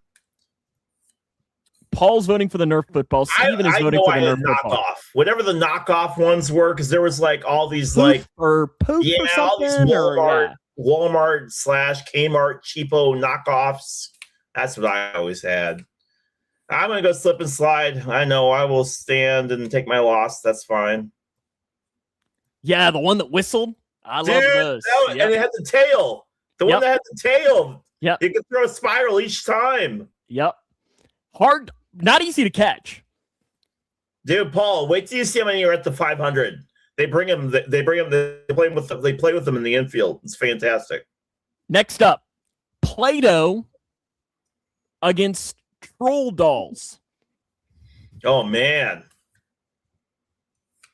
Paul's voting for the Nerf football. Steven is voting for the Nerf football. Whatever the knockoff ones were, because there was like all these Poof or something. All these Walmart / Kmart cheapo knockoffs. That's what I always had. I'm going to go slip and slide. I know I will stand and take my loss. That's fine. Yeah, the one that whistled. I love those. And it had the tail. The one that had the tail. Yep. You could throw a spiral each time. Yep. Hard, not easy to catch. Dude, Paul, wait till you see how many are at the 500. They bring them. They play with them in the infield. It's fantastic. Next up, Play-Doh against troll dolls. Oh man.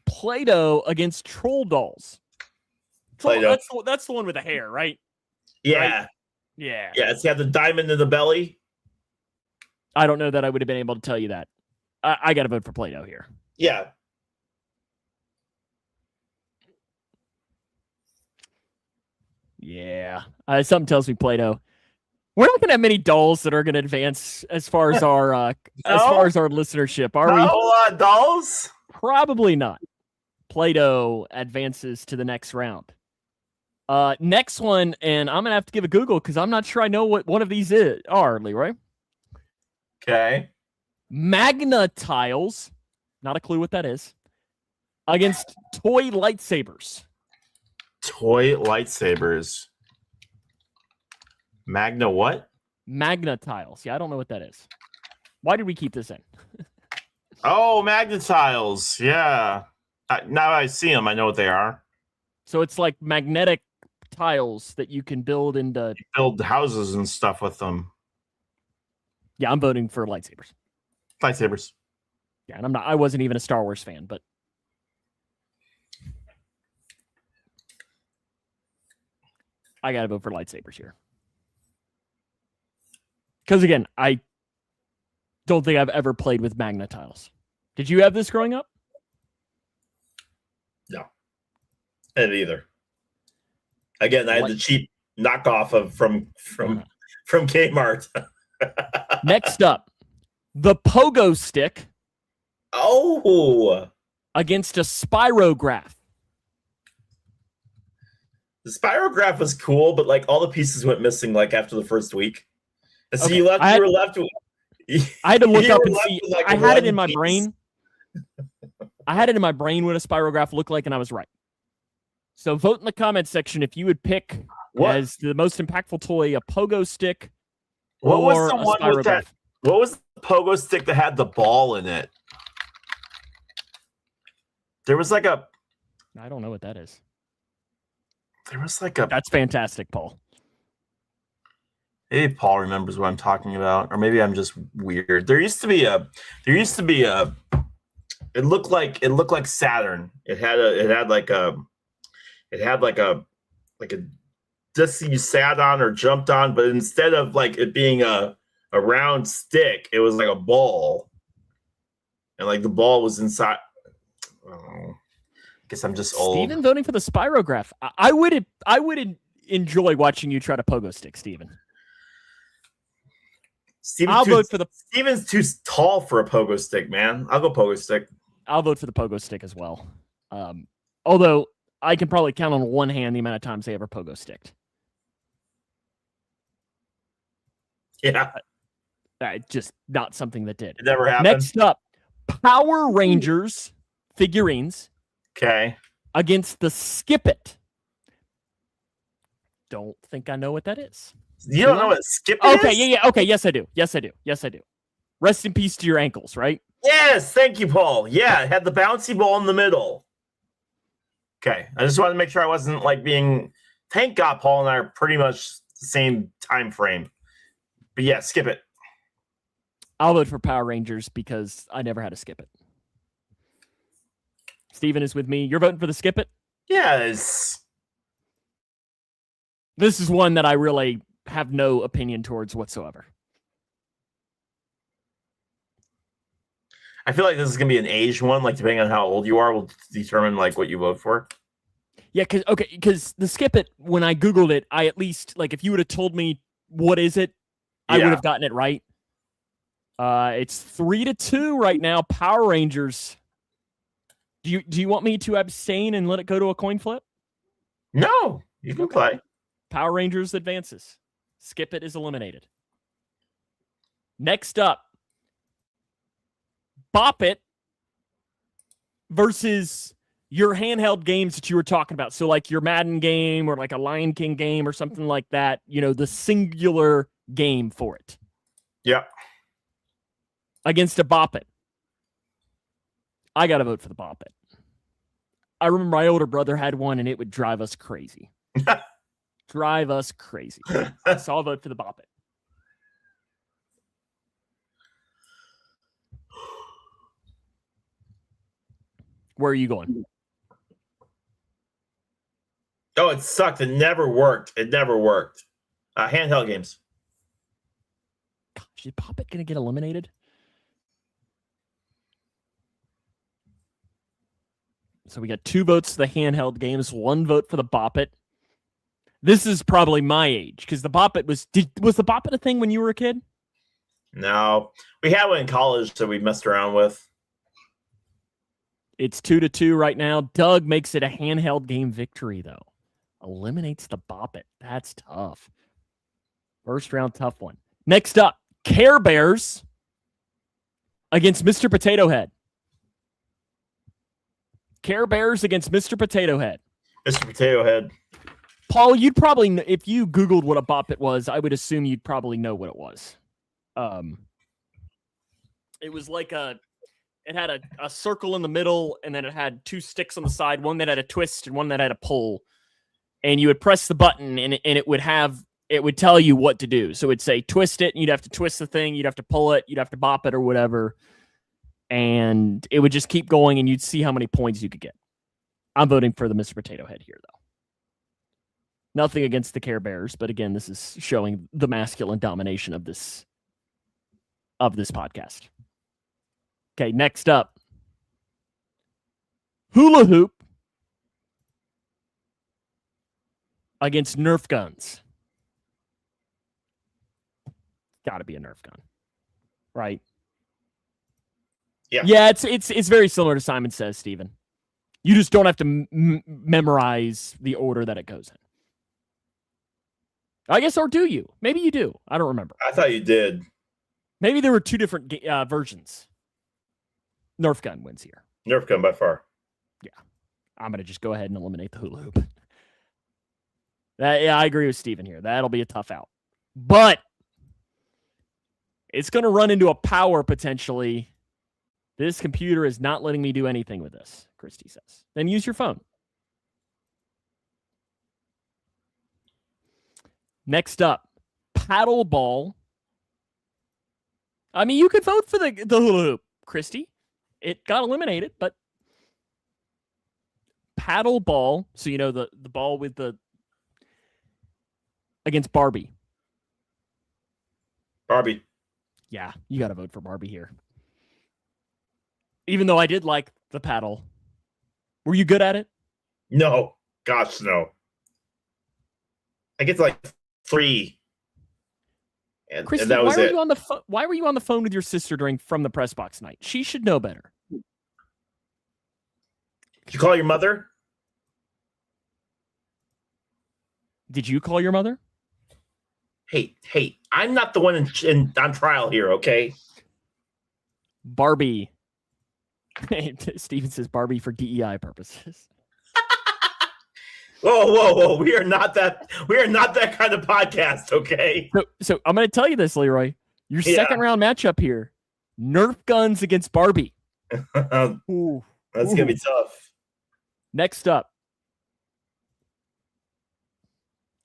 Play-Doh against troll dolls. Play-Doh. That's the one with the hair, right? Yeah. Right? Yeah. Yeah, it's got the diamond in the belly. I don't know that I would have been able to tell you that. I got to vote for Play-Doh here. Yeah. Yeah. Something tells me Play-Doh. We're not gonna have many dolls that are gonna advance as far as our listenership, are we? Not a whole lot of dolls. Probably not. Play-Doh advances to the next round. Next one, and I'm gonna have to give a Google because I'm not sure I know what one of these are, Leroy. Okay. Magna tiles, not a clue what that is, against toy lightsabers. Toy lightsabers. Magna what? Magna tiles. Yeah, I don't know what that is. Why did we keep this in? Oh, Magna tiles. Yeah. Now I see them. I know what they are. So it's like magnetic tiles that you can build into... Build houses and stuff with them. Yeah, I'm voting for lightsabers. Lightsabers. Yeah, and I wasn't even a Star Wars fan, but I gotta vote for lightsabers here. Because again, I don't think I've ever played with Magna tiles. Did you have this growing up? No. I didn't either. Again, I had the cheap knockoff of from Kmart. Next up, the pogo stick. Oh, against a spirograph. The spirograph was cool, but like all the pieces went missing like after the first week. And so Okay. you were left with. I had to look up and see. Like I had it in my brain. I had it in my brain what a spirograph looked like, and I was right. So vote in the comments section if you would pick as the most impactful toy a pogo stick what was or the a one spirograph. with that? What was the pogo stick that had the ball in it? There was like a. I don't know what that is. There was like a. That's fantastic, Paul. Maybe Paul remembers what I'm talking about, or maybe I'm just weird. There used to be a. It looked like Saturn. It had like a disc you sat on or jumped on, but instead of like it being a round stick, it was like a ball, and like the ball was inside. I guess I'm just old. Steven voting for the spirograph. I would enjoy watching you try to pogo stick, Steven. Steven's too tall for a pogo stick, man. I'll go pogo stick. I'll vote for the pogo stick as well. Although I can probably count on one hand the amount of times they ever pogo sticked. Yeah. Just not something that did. It never happened. Next up, Power Rangers figurines. Okay. Against the Skip It. Don't think I know what that is. You don't know what Skip It is? Okay, yeah. Okay, yes, I do. Rest in peace to your ankles, right? Yes, thank you, Paul. Yeah, it had the bouncy ball in the middle. Okay, I just wanted to make sure I wasn't like being. Thank God, Paul and I are pretty much the same time frame. But yeah, Skip It. I'll vote for Power Rangers because I never had to skip it. Steven is with me. You're voting for the Skip It? Yes. This is one that I really have no opinion towards whatsoever. I feel like this is going to be an age one, like depending on how old you are will determine like what you vote for. Yeah, because the Skip It, when I Googled it, I at least, like if you would have told me what is it, I would have gotten it right. It's 3-2 right now. Power Rangers. Do you want me to abstain and let it go to a coin flip? No, you can play. Power Rangers advances. Skip It is eliminated. Next up, Bop It versus your handheld games that you were talking about. So like your Madden game or like a Lion King game or something like that. You know, the singular game for it. Yeah. Against a Bop It. I got to vote for the Bop It. I remember my older brother had one and it would drive us crazy. Drive us crazy. So I'll vote for the Bop It. Where are you going? Oh, it sucked. It never worked. Handheld games. Gosh, is Bop It going to get eliminated? So we got 2 votes for the handheld games, 1 vote for the Bop It. This is probably my age because the Bop It was the Bop It a thing when you were a kid? No, we had one in college that we messed around with. It's 2-2 right now. Doug makes it a handheld game victory, though. Eliminates the Bop It. That's tough. First round, tough one. Next up, Care Bears against Mr. Potato Head. Care Bears against Mr. Potato Head. Mr. Potato Head. Paul, you'd probably, if you Googled what a Bop It was, I would assume you'd probably know what it was. It was like it had a circle in the middle, and then it had two sticks on the side, one that had a twist and one that had a pull. And you would press the button, and it would tell you what to do. So it'd say twist it, and you'd have to twist the thing, you'd have to pull it, you'd have to bop it or whatever. And it would just keep going, and you'd see how many points you could get. I'm voting for the Mr. Potato Head here, though. Nothing against the Care Bears, but again, this is showing the masculine domination of this podcast. Okay, next up. Hula Hoop against Nerf guns. Got to be a Nerf gun, right? Yeah. Yeah, it's very similar to Simon Says, Steven. You just don't have to memorize the order that it goes in. I guess, or do you? Maybe you do. I don't remember. I thought you did. Maybe there were two different versions. Nerf gun wins here. Nerf gun by far. Yeah. I'm going to just go ahead and eliminate the hula hoop. I agree with Steven here. That'll be a tough out. But it's going to run into a power potentially. This computer is not letting me do anything with this, Christy says. Then use your phone. Next up, paddle ball. I mean, you could vote for the hula hoop, Christy. It got eliminated, but paddle ball. So you know the ball with the against Barbie. Barbie. Yeah, you got to vote for Barbie here. Even though I did like the paddle. Were you good at it? No. Gosh, no. I get to like 3. And that was it. Why were you on the phone with your sister from the Pressbox night? She should know better. Did you call your mother? Did you call your mother? Hey, I'm not the one on trial here, okay? Barbie. Steven says Barbie for DEI purposes. Whoa! We are not that kind of podcast, okay? So I'm going to tell you this, Leroy. Your second round matchup here: Nerf guns against Barbie. Ooh. That's gonna be tough. Next up,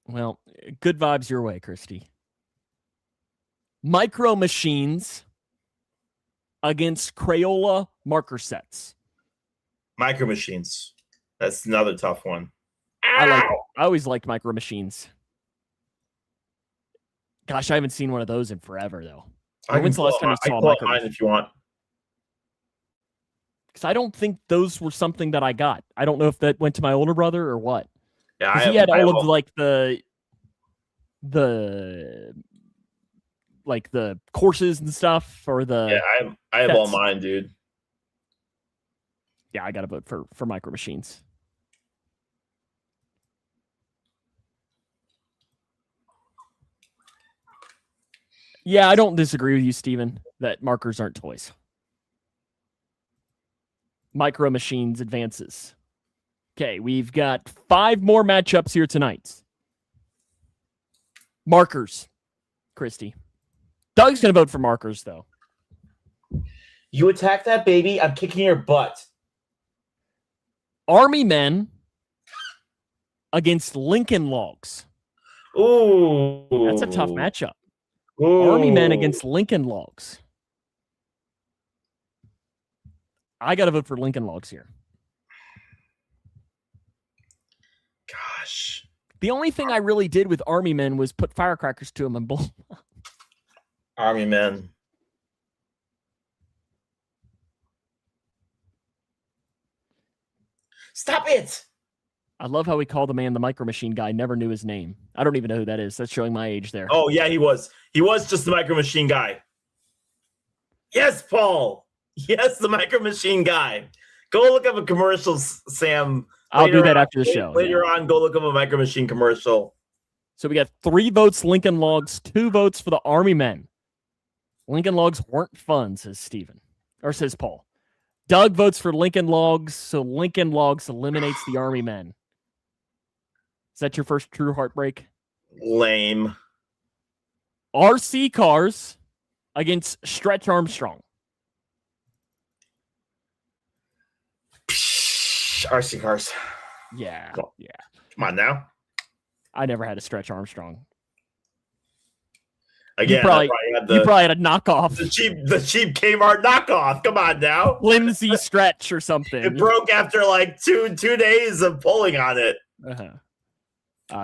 well, good vibes your way, Christy. Micro Machines against Crayola marker sets. Micro Machines. That's another tough one. I always liked Micro Machines. Gosh, I haven't seen one of those in forever, though. When's the last time you saw Micro Machines? If you want. Because I don't think those were something that I got. I don't know if that went to my older brother or what. Yeah, he had all of like the courses and stuff for the. Yeah, I have all mine, dude. Yeah, I got to vote for Micro Machines. Yeah, I don't disagree with you, Steven, that markers aren't toys. Micro Machines advances. Okay, we've got 5 more matchups here tonight. Markers, Christy. Doug's going to vote for markers, though. You attack that baby, I'm kicking your butt. Army men against Lincoln Logs. Ooh. That's a tough matchup. Ooh. Army men against Lincoln Logs. I got to vote for Lincoln Logs here. Gosh. The only thing I really did with Army men was put firecrackers to them and blow them up. Army men. Stop it. I love how we call the man the Micro Machine guy. Never knew his name. I don't even know who that is. That's showing my age there. Oh, yeah, he was. He was just the Micro Machine guy. Yes, Paul. Yes, the Micro Machine guy. Go look up a commercial, Sam. I'll do that after the show. Later on, go look up a Micro Machine commercial. So we got 3 votes Lincoln Logs, 2 votes for the Army men. Lincoln Logs weren't fun, says Steven. Or says Paul. Doug votes for Lincoln Logs, so Lincoln Logs eliminates the Army men. Is that your first true heartbreak? Lame. RC cars against Stretch Armstrong. RC cars. Yeah. Come Yeah. Come on now. I never had a Stretch Armstrong. Again, you probably had a knockoff. The cheap Kmart knockoff. Come on now. Flimsy Stretch or something. It broke after like two days of pulling on it.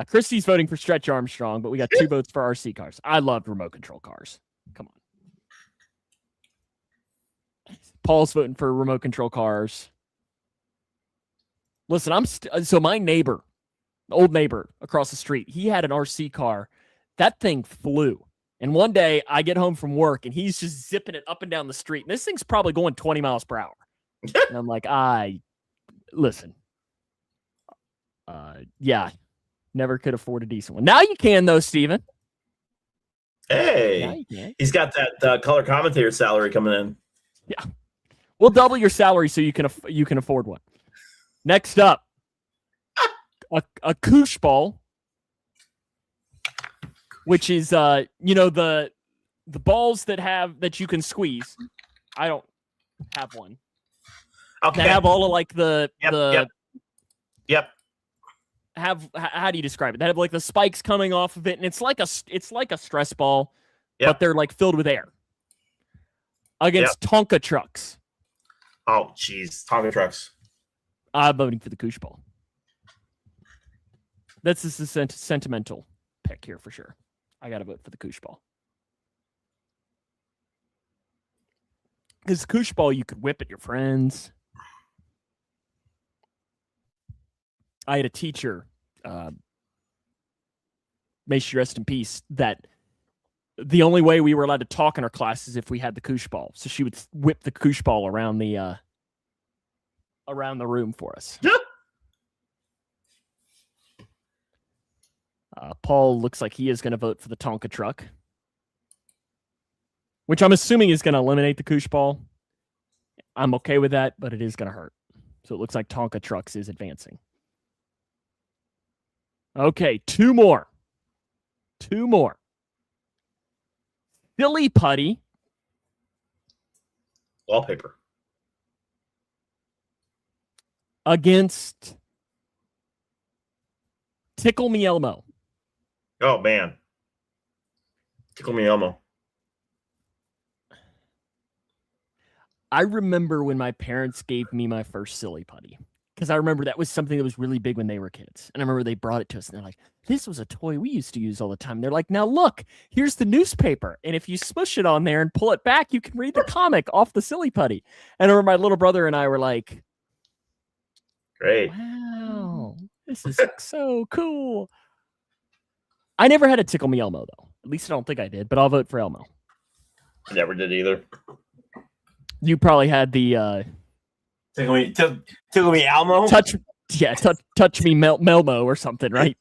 Christy's voting for Stretch Armstrong, but we got 2 votes for RC cars. I loved remote control cars. Come on. Paul's voting for remote control cars. Listen, so my neighbor, old neighbor across the street, he had an RC car. That thing flew. And one day I get home from work and he's just zipping it up and down the street. And this thing's probably going 20 miles per hour. And I'm like, listen. Yeah, never could afford a decent one. Now you can, though, Steven. Hey, he's got that color commentator salary coming in. Yeah, we'll double your salary so you can afford one. Next up, a koosh ball, which is the balls that you can squeeze. I don't have one. Okay. They have all of like Yep. How do you describe it? They have like the spikes coming off of it, and it's like a stress ball, but they're like filled with air. Against Tonka trucks. Oh, jeez, Tonka trucks. I'm voting for the koosh ball. That's just a sentimental pick here for sure. I got to vote for the koosh ball. Because the koosh ball, you could whip at your friends. I had a teacher, may she rest in peace, that the only way we were allowed to talk in our class is if we had the koosh ball. So she would whip the koosh ball around the room for us. Paul looks like he is going to vote for the Tonka truck, which I'm assuming is going to eliminate the koosh ball. I'm okay with that, but it is going to hurt. So it looks like Tonka trucks is advancing. Okay, 2 more. 2 more. Silly putty. Wallpaper. Against Tickle Me Elmo. Oh, man. Tickle Me Elmo. I remember when my parents gave me my first silly putty. Because I remember that was something that was really big when they were kids. And I remember they brought it to us and they're like, this was a toy we used to use all the time. And they're like, now look, here's the newspaper. And if you smush it on there and pull it back, you can read the comic off the silly putty. And I remember my little brother and I were like, great. Wow, this is so cool. I never had a Tickle Me Elmo, though. At least I don't think I did, but I'll vote for Elmo. I never did either. You probably had the Tickle Me Elmo? Touch Me Melmo or something, right?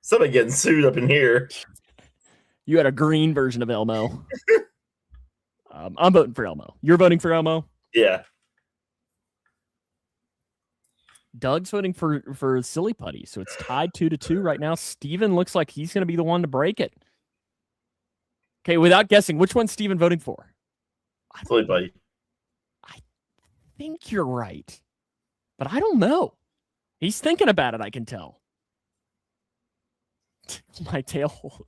Somebody getting sued up in here. You had a green version of Elmo. I'm voting for Elmo. You're voting for Elmo? Yeah. Doug's voting for Silly Putty, so it's tied 2-2 right now. Steven looks like he's going to be the one to break it. Okay, without guessing, which one's Steven voting for? Silly Putty. I think you're right, but I don't know. He's thinking about it, I can tell. My tail hole.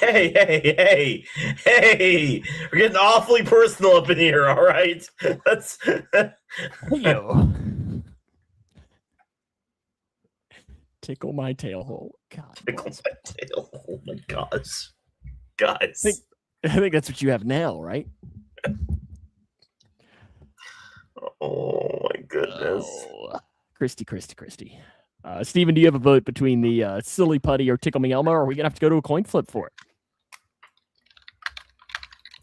Hey. We're getting awfully personal up in here, all right? That's Tickle my tail hole. God. Tickle my tail. Oh my gosh. Guys. I think that's what you have now, right? Oh my Christy. Steven, do you have a vote between the Silly Putty or Tickle Me Elmo, or are we going to have to go to a coin flip for it?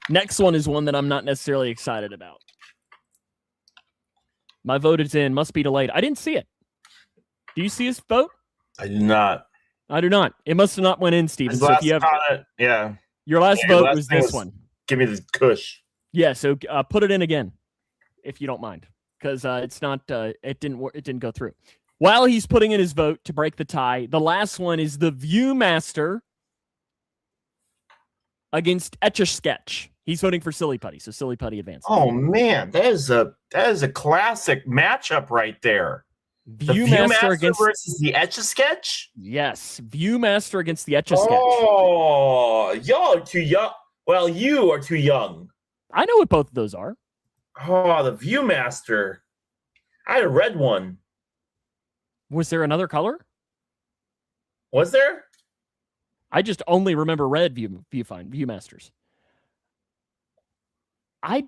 Next one is one that I'm not necessarily excited about. My vote is in. Must be delayed. I didn't see it. Do you see his vote? I do not. I do not. It must have not went in, Steven. So if you have yeah. Your last vote was this one. Give me the Kush. Yeah, so put it in again, if you don't mind, because it's not. It didn't go through. While he's putting in his vote to break the tie, the last one is the Viewmaster against Etch-a-Sketch. He's voting for Silly Putty, so Silly Putty advances. Oh man, that is a classic matchup right there. Viewmaster against versus the Etch-a-Sketch? Yes, Viewmaster against the Etch-a-Sketch. Oh, y'all are too young. Well, you are too young. I know what both of those are. Oh, the Viewmaster. I had a red one. Was there another color? Was there? I just only remember red Viewmasters. I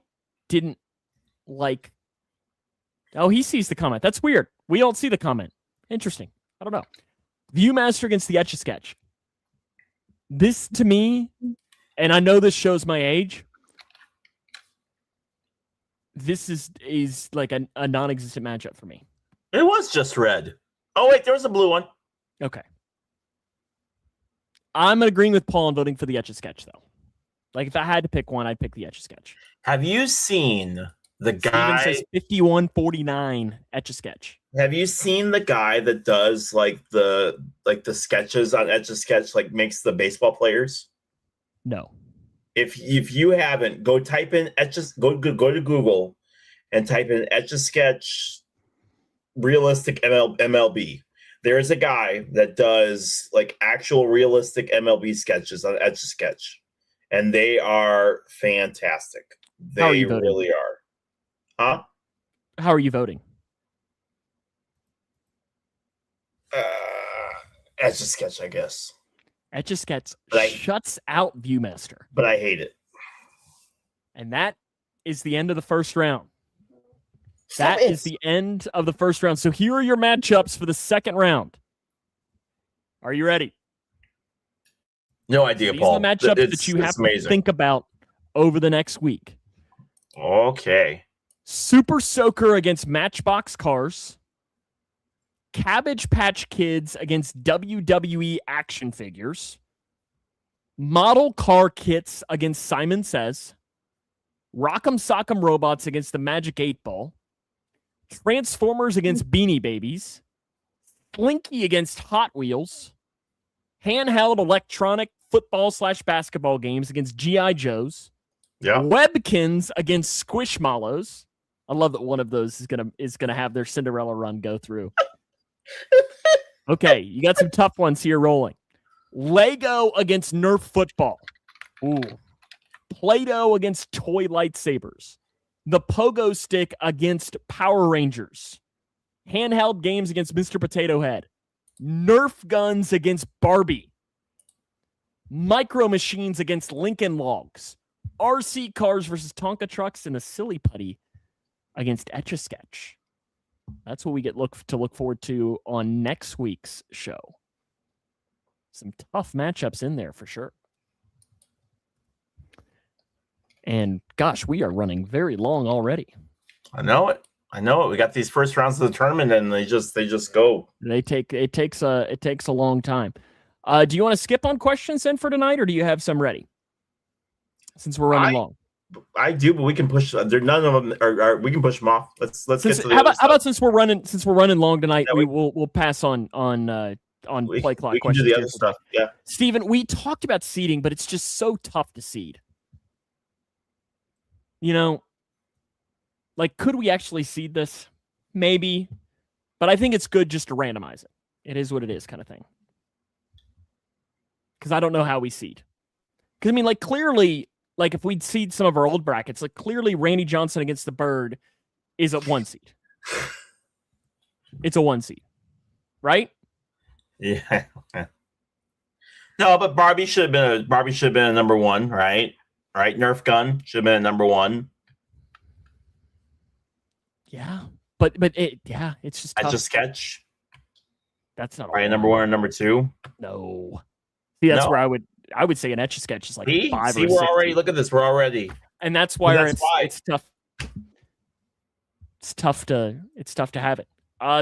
didn't like. Oh, he sees the comment. That's weird. We don't see the comment. Interesting. I don't know. Viewmaster against the Etch-a-Sketch. This, to me, and I know this shows my age, this is like a non-existent matchup for me. It was just red. Oh, wait, there was a blue one. Okay. I'm agreeing with Paul and voting for the Etch-a-Sketch, though. Like, if I had to pick one, I'd pick the Etch-a-Sketch. Have you seen the guy? Steven says 5149 Etch-a-Sketch. Have you seen the guy that does like the sketches on Etch-a-Sketch, like makes the baseball players? No. If you haven't, go type in go to Google and type in Etch-a-Sketch realistic MLB. There is a guy that does like actual realistic MLB sketches on Etch-a-Sketch, and they are fantastic. They really are. Huh? How are you voting? Etch-a-Sketch, I guess. Etch-a-Sketch shuts out Viewmaster. But I hate it. And that is the end of the first round. That is the end of the first round. So here are your matchups for the second round. Are you ready? No idea, Paul. These are the matchups that you have to think about over the next week. Okay. Super Soaker against Matchbox Cars. Cabbage Patch Kids against WWE action figures. Model car kits against Simon Says. Rock'em Sock'em Robots against the Magic 8 Ball. Transformers against Beanie Babies. Slinky against Hot Wheels. Handheld electronic football/basketball games against G.I. Joes. Yeah. Webkins against Squishmallows. I love that one of those is gonna have their Cinderella run go through. Okay, you got some tough ones here rolling. Lego against Nerf football. Ooh. Play-Doh against toy lightsabers. The Pogo Stick against Power Rangers. Handheld games against Mr. Potato Head. Nerf guns against Barbie. Micro Machines against Lincoln Logs. RC cars versus Tonka trucks, and a Silly Putty against Etch-a-Sketch. That's what we get to look forward to on next week's show. Some tough matchups in there for sure. And gosh, we are running very long already. I know it. We got these first rounds of the tournament, and they just go. It takes a long time. Do you want to skip on questions then for tonight, or do you have some ready? Since we're running long. I do, but we can push. None of them are. We can push them off. Let's get to the. How about since we're running long tonight, yeah, we'll pass on play clock we can questions. Do the other stuff. Yeah, Steven, we talked about seeding, but it's just so tough to seed. You know, like, could we actually seed this? Maybe, but I think it's good just to randomize it. It is what it is, kind of thing. Because I don't know how we seed. Because I mean, like, clearly. Like, if we'd seed some of our old brackets, like, clearly Randy Johnson against the Bird is a 1 seed. It's a 1 seed. Right? Yeah. No, but Barbie should have been a number 1, right? Right? Nerf gun should have been a number 1. Yeah. But it's just tough. Etch a sketch. That's not Right, number 1 and number 2. No. See, that's where I would say an Etch a Sketch is like 5 See, or 6. we're already look at this. We're already, and that's why it's tough. It's tough to have it.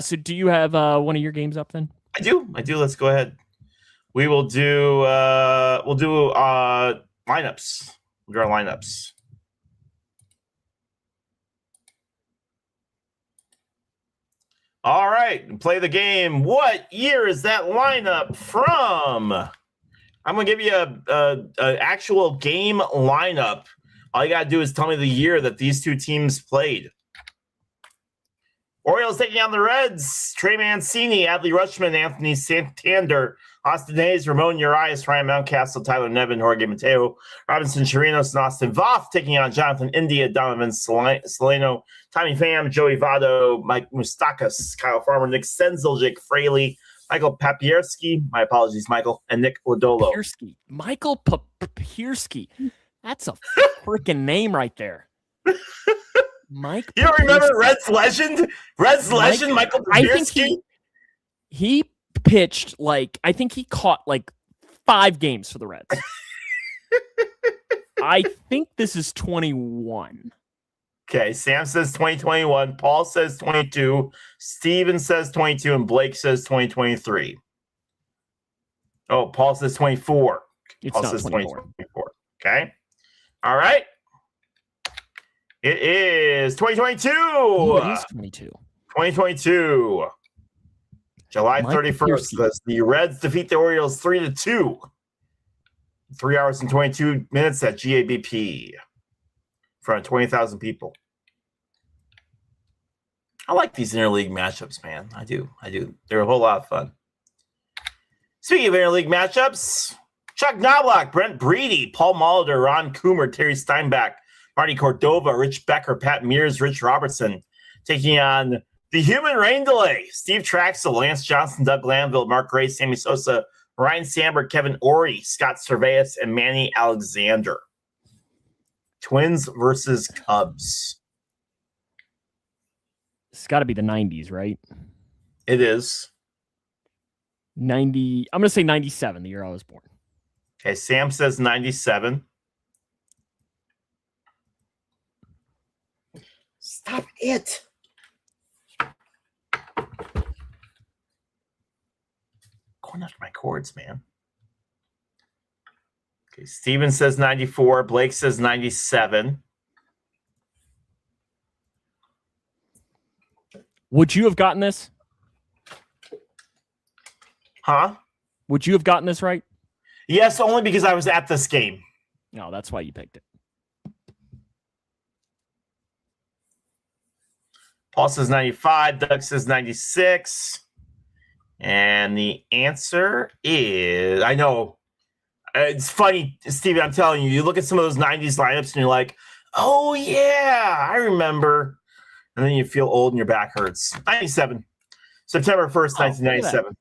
So do you have one of your games up then? I do. Let's go ahead. We will do lineups. We'll do our lineups. All right, play the game. What year is that lineup from? I'm gonna give you a actual game lineup. All you gotta do is tell me the year that these two teams played. Orioles taking on the Reds. Trey Mancini, Adley Rutschman, Anthony Santander, Austin Hayes, Ramon Urias, Ryan Mountcastle, Tyler Nevin, Jorge Mateo, Robinson Chirinos, and Austin Voth taking on Jonathan India, Donovan Solano, Tommy Pham, Joey Votto, Mike Moustakas, Kyle Farmer, Nick Senzel, Jake Fraley, Michael Papierski, my apologies, Michael, and Nick Lodolo. Michael Papierski. That's a freaking name right there. Mike. You don't remember Reds legend? Michael Papierski? I think he pitched I think he caught 5 games for the Reds. I think this is 21. Okay, Sam says 2021, Paul says 22, Steven says 22, and Blake says 2023. Oh, Paul says 24. Paul says 2024. Okay. All right. It is 2022. Ooh, it is 22. 2022. July 31st. The Reds defeat the Orioles 3-2. 3 hours and 22 minutes at GABP. In front of 20,000 people. I like these interleague matchups, man. I do. They're a whole lot of fun. Speaking of interleague matchups, Chuck Knobloch, Brent Breedy, Paul Molitor, Ron Coomer, Terry Steinbach, Marty Cordova, Rich Becker, Pat Mears, Rich Robertson, taking on the Human Rain Delay, Steve Traxel, Lance Johnson, Doug Glanville, Mark Gray, Sammy Sosa, Ryan Sandberg, Kevin Ory, Scott Cerveas, and Manny Alexander. Twins versus Cubs. It's got to be the 90s, right? It is. 90. I'm going to say 97, the year I was born. Okay, Sam says 97. Stop it. Going after my cords, man. Okay, Steven says 94. Blake says 97. Would you have gotten this? Huh? Would you have gotten this right? Yes, only because I was at this game. No, that's why you picked it. Paul says 95. Doug says 96. And the answer is, I know, it's funny, Steven, I'm telling you, you look at some of those 90s lineups and you're like, oh, yeah, I remember. And then you feel old and your back hurts. 97. September 1st, 1997.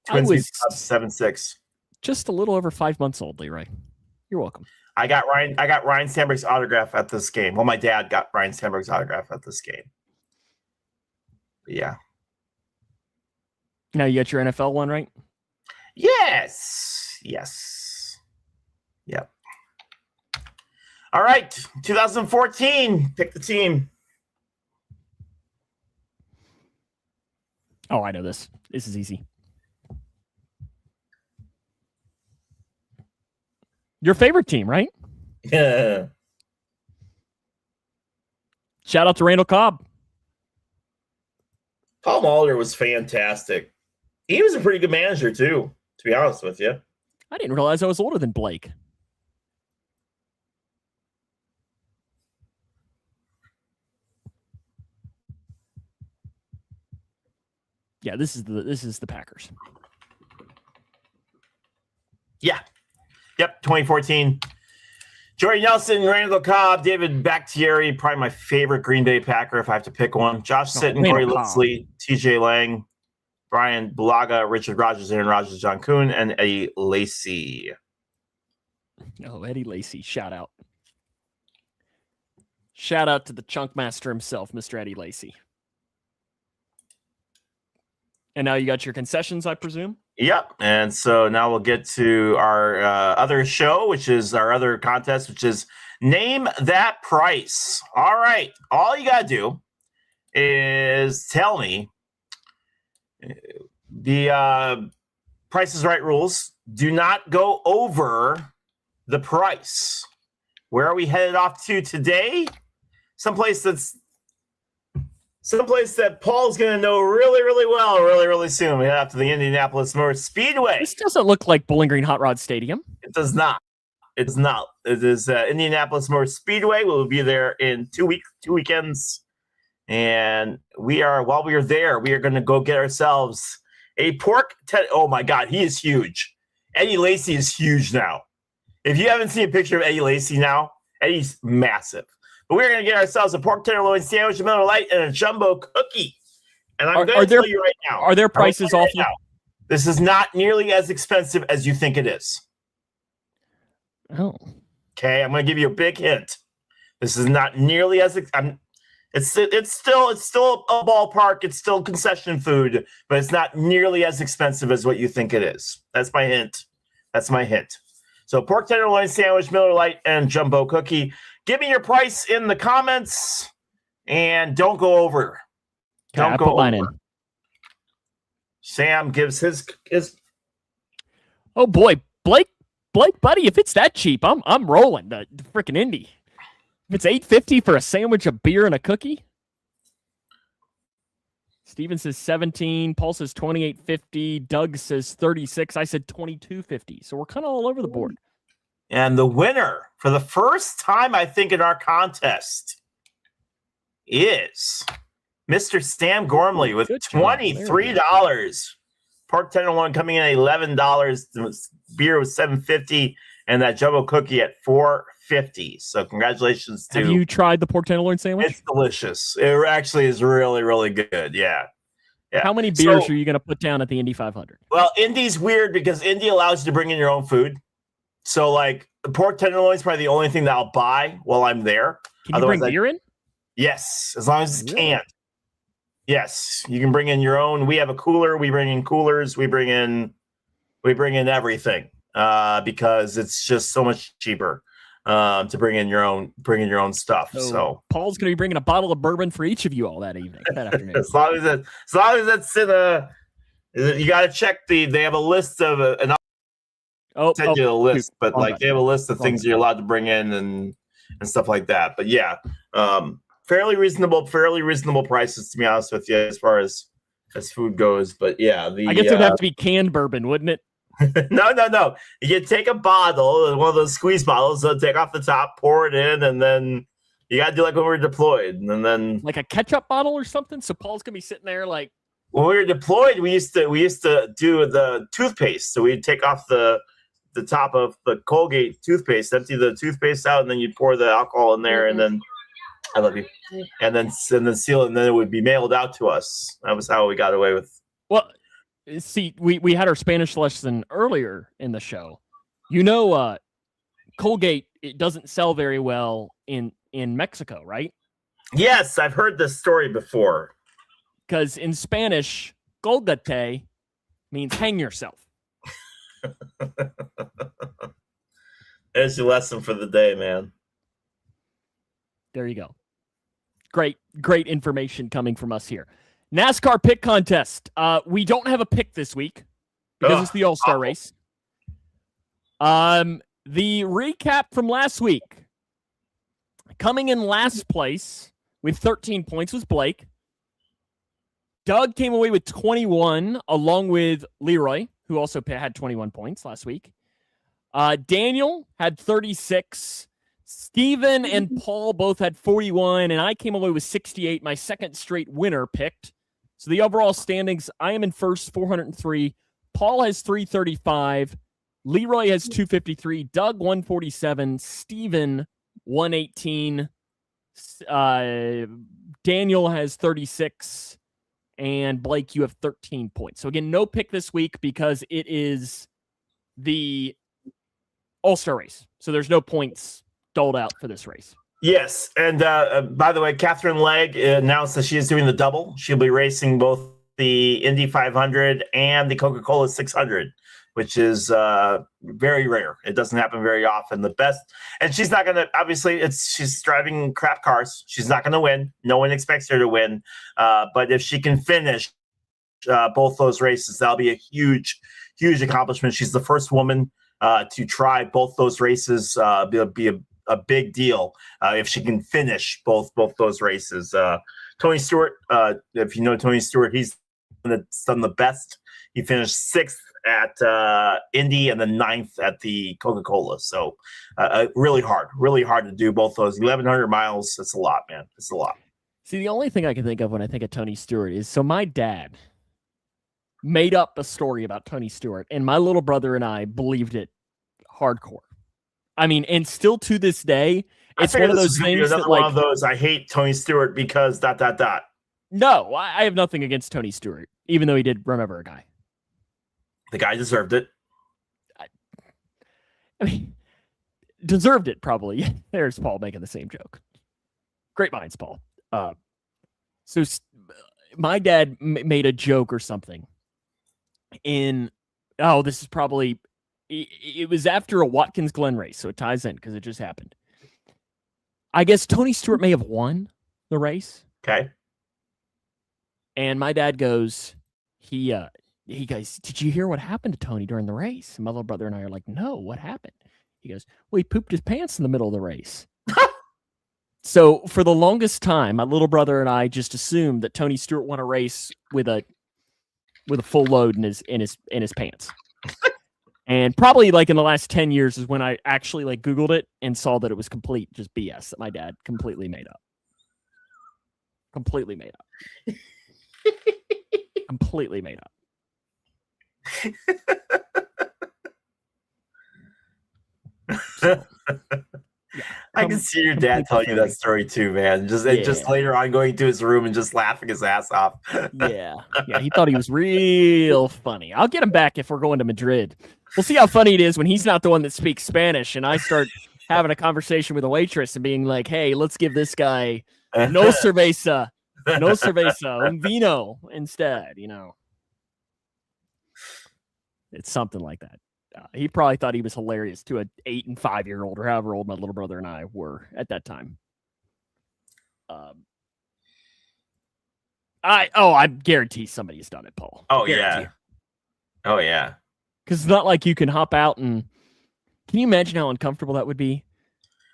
Twins beat Cubs 7-6. Just a little over 5 months old, Leroy. You're welcome. I got Ryan Sandberg's autograph at this game. Well, my dad got Ryan Sandberg's autograph at this game. But yeah. Now you got your NFL one, right? Yes. Yep. All right. 2014. Pick the team. Oh, I know this. This is easy. Your favorite team, right? Yeah. Shout out to Randall Cobb. Paul Molitor was fantastic. He was a pretty good manager, too, to be honest with you. I didn't realize I was older than Blake. Yeah, this is the Packers. Yeah. Yep, 2014. Jordy Nelson, Randall Cobb, David Bakhtiari, probably my favorite Green Bay Packer if I have to pick one. Josh Sitton, Corey Linsley, TJ Lang, Brian Bulaga, Richard Rogers, Aaron Rodgers, John Kuhn, and Eddie Lacy. Oh, Eddie Lacy. Shout out. Shout out to the chunk master himself, Mr. Eddie Lacy. And now you got your concessions, I presume? Yep. And so now we'll get to our other show, which is our other contest, which is Name That Price. All right. All you got to do is tell me the Price is Right rules. Do not go over the price. Where are we headed off to today? Someplace that Paul's going to know really, really well, really, really soon. We head out to the Indianapolis Motor Speedway. This doesn't look like Bowling Green Hot Rod Stadium. It does not. It's not. It is Indianapolis Motor Speedway. We'll be there in 2 weekends. And while we are there, we are going to go get ourselves a oh my God, he is huge. Eddie Lacy is huge now. If you haven't seen a picture of Eddie Lacy now, Eddie's massive. But we're going to get ourselves a pork tenderloin sandwich, a Miller Lite, and a jumbo cookie. And I'm going to tell you right now. Are their prices awful? This is not nearly as expensive as you think it is. Oh. Okay, I'm going to give you a big hint. This is not nearly as it's still a ballpark. It's still concession food, but it's not nearly as expensive as what you think it is. That's my hint. So pork tenderloin sandwich, Miller Lite, and jumbo cookie. Give me your price in the comments, and don't go over. Don't go over. In. Sam gives his. Oh boy, Blake, buddy, if it's that cheap, I'm rolling the freaking Indy. If it's $8.50 for a sandwich, a beer, and a cookie. Steven says 17. Paul says 28.50. Doug says 36. I said 22.50. So we're kind of all over the board. And the winner for the first time, I think, in our contest is Mr. Sam Gormley with $23. Pork tenderloin coming in at $11. Beer was $7.50, and that jumbo cookie at $4.50. So congratulations to. Have you tried the pork tenderloin sandwich? It's delicious. It actually is really, really good. Yeah. How many beers are you going to put down at the Indy 500? Well, Indy's weird because Indy allows you to bring in your own food. So, like, the pork tenderloin is probably the only thing that I'll buy while I'm there. Can you bring beer in? Yes, as long as it's canned. Yes, you can bring in your own. We have a cooler. We bring in coolers. We bring in everything because it's just so much cheaper to bring in your own stuff. So Paul's going to be bringing a bottle of bourbon for each of you all that afternoon. as long as that's in you got to check they have a list of an. Send you a list, but they have a list of things you're allowed to bring in and stuff like that. But yeah, fairly reasonable prices, to be honest with you, as far as food goes. But yeah, I guess it would have to be canned bourbon, wouldn't it? No. You take a bottle, one of those squeeze bottles, take off the top, pour it in, and then you got to do like when we were deployed, and then like a ketchup bottle or something. So Paul's gonna be sitting there like when we were deployed. We used to do the toothpaste, so we'd take off the top of the Colgate toothpaste, empty the toothpaste out, and then you'd pour the alcohol in there, and then I love you, and then seal it, and then it would be mailed out to us. That was how we got away with. Well, see, we had our Spanish lesson earlier in the show. Colgate, it doesn't sell very well in Mexico, right? Yes, I've heard this story before. Because in Spanish, Colgate means hang yourself. There's your lesson for the day, man. There you go. Great information coming from us here. NASCAR pick contest. We don't have a pick this week because it's the All-Star race. The recap from last week. Coming in last place with 13 points was Blake. Doug came away with 21, along with Leroy, who also had 21 points last week. Daniel had 36. Steven and Paul both had 41, and I came away with 68, my second straight winner picked. So the overall standings, I am in first, 403. Paul has 335. Leroy has 253. Doug, 147. Steven, 118. Daniel has 36. And Blake, you have 13 points. So again, no pick this week because it is the All-Star race. So there's no points doled out for this race. Yes, and by the way, Catherine Legg announced that she is doing the double. She'll be racing both the Indy 500 and the Coca-Cola 600, which is very rare. It doesn't happen very often. The best, and she's not going to. Obviously, she's driving crap cars. She's not going to win. No one expects her to win. But if she can finish both those races, that'll be a huge, huge accomplishment. She's the first woman to try both those races. Be a big deal if she can finish both those races. Tony Stewart, if you know Tony Stewart, he's done the best. He finished 6th at Indy and then 9th at the Coca-Cola. So really hard to do both those. 1,100 miles, it's a lot, man. It's a lot. See, the only thing I can think of when I think of Tony Stewart is, so my dad made up a story about Tony Stewart, and my little brother and I believed it hardcore. I mean, and still to this day, it's one of those things that, like, one of those, I hate Tony Stewart because ... No, I have nothing against Tony Stewart, even though he did remember a guy. The guy deserved it. I mean, deserved it, probably. There's Paul making the same joke. Great minds, Paul. So my dad made a joke or something this is probably, it was after a Watkins Glen race, so it ties in because it just happened. I guess Tony Stewart may have won the race. Okay. And my dad goes, he goes, did you hear what happened to Tony during the race? And my little brother and I are like, no, what happened? He goes, well, he pooped his pants in the middle of the race. So for the longest time, my little brother and I just assumed that Tony Stewart won a race with a full load in his pants. And probably like in the last 10 years is when I actually like Googled it and saw that it was complete just BS that my dad completely made up. Completely made up. Completely made up. So, yeah, I can see your dad telling you that story too, man. Just later on going to his room and just laughing his ass off. Yeah, he thought he was real funny. I'll get him back if we're going to Madrid. We'll see how funny it is when he's not the one that speaks Spanish and I start having a conversation with a waitress and being like, hey, let's give this guy no cerveza, un vino instead, you know. It's something like that. He probably thought he was hilarious to an 8 and 5-year-old or however old my little brother and I were at that time. I guarantee somebody's done it, Paul. Oh yeah. Because it's not like you can hop out and. Can you imagine how uncomfortable that would be?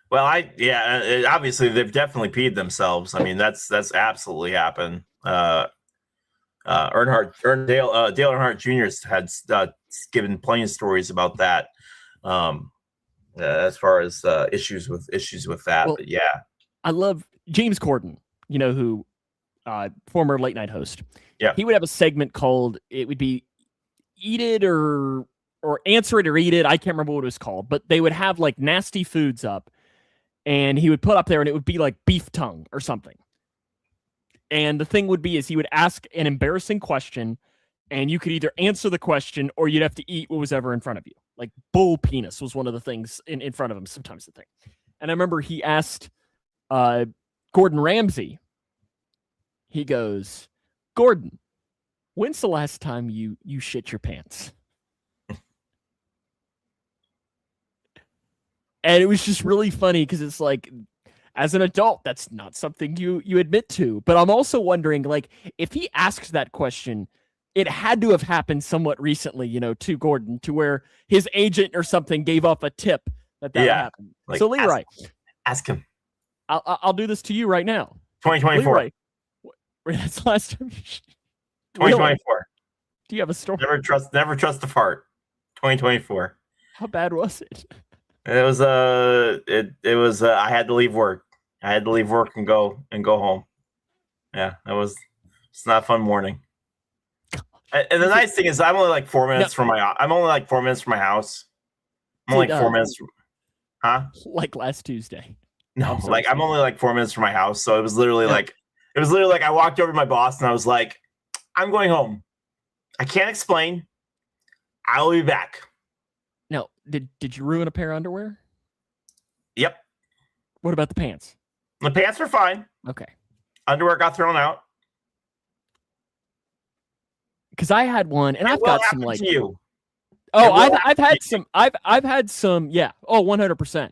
Well, obviously they've definitely peed themselves. I mean, that's absolutely happened. Dale Earnhardt Jr. had given plenty of stories about that. As far as issues with that, well, but yeah, I love James Corden. You know who, former late night host. Yeah, he would have a segment called it would be Eat It or Answer It or Eat It. I can't remember what it was called, but they would have like nasty foods up, and he would put up there, and it would be like beef tongue or something. And the thing would be is he would ask an embarrassing question, and you could either answer the question or you'd have to eat what was ever in front of you. Like bull penis was one of the things in front of him sometimes the thing. And I remember he asked Gordon Ramsay, he goes, Gordon, when's the last time you shit your pants? And it was just really funny because it's like, as an adult, that's not something you admit to. But I'm also wondering, like, if he asked that question, it had to have happened somewhat recently, you know, to Gordon, to where his agent or something gave off a tip that happened. Like, so Leroy, ask him. I'll do this to you right now. 2024. Leroy, that's the last time. 2024. Do you have a story? Never trust the fart. 2024. How bad was it? It was I had to leave work. and go home. Yeah, it's not a fun morning. And the nice thing is I'm only like 4 minutes from my house. I'm only like 4 minutes from my house. I'm only like 4 minutes from, like last Tuesday. No, I'm only like 4 minutes from my house. So it was literally like I walked over to my boss and I was like, I'm going home. I can't explain. I'll be back. No, did you ruin a pair of underwear? Yep. What about the pants? The pants were fine. Okay. Underwear got thrown out. Because I had one, and I've got some like. To you? Oh, I've had some. I've had some. Yeah. Oh, 100%.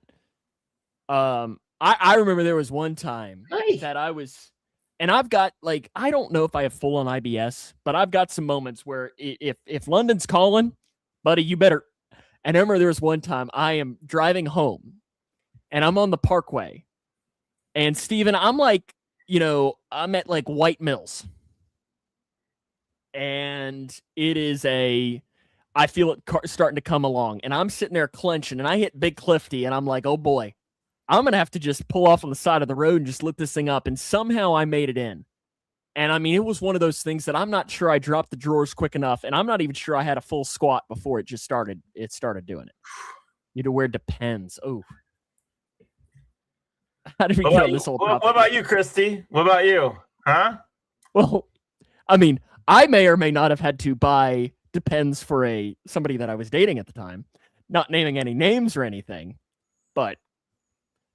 I remember there was one time that I was, and I've got like, I don't know if I have full on IBS, but I've got some moments where if London's calling, buddy, you better. And I remember there was one time I am driving home, and I'm on the Parkway, and Steven, I'm like, I'm at like White Mills, and it is I feel it starting to come along, and I'm sitting there clenching, and I hit Big Clifty, and I'm like, oh boy, I'm going to have to just pull off on the side of the road and just lift this thing up. And somehow I made it in. And I mean, it was one of those things that I'm not sure I dropped the drawers quick enough. And I'm not even sure I had a full squat before it just started. It started doing it. You had to wear Depends. Oh. How did we get on this whole topic? What about you, Christy? What about you? Huh? Well, I mean, I may or may not have had to buy Depends for somebody that I was dating at the time. Not naming any names or anything, but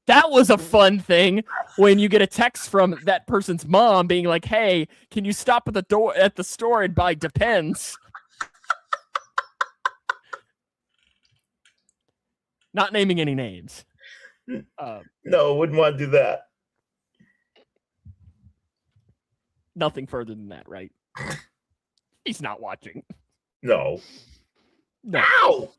that was a fun thing when you get a text from that person's mom being like, "Hey, can you stop at the store and buy Depends?" Not naming any names. No, wouldn't want to do that. Nothing further than that, right? He's not watching. No. Ow!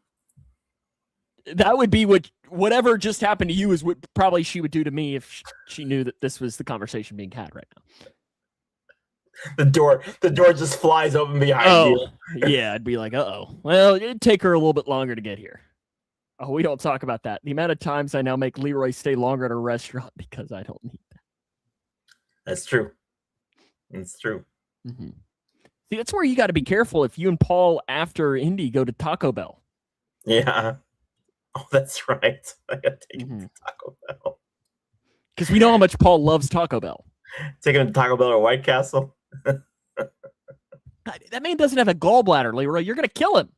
That would be whatever just happened to you is what probably she would do to me if she knew that this was the conversation being had right now. The door just flies open behind you. Yeah, I'd be like, uh-oh. Well, it'd take her a little bit longer to get here. Oh, we don't talk about that. The amount of times I now make Leroy stay longer at a restaurant because I don't need that. That's true. That's true. Mm-hmm. See, that's where you got to be careful if you and Paul after Indy go to Taco Bell. Yeah. Oh, that's right. I got to take him to Taco Bell. Because we know how much Paul loves Taco Bell. Take him to Taco Bell or White Castle. That man doesn't have a gallbladder, Leroy. You're going to kill him.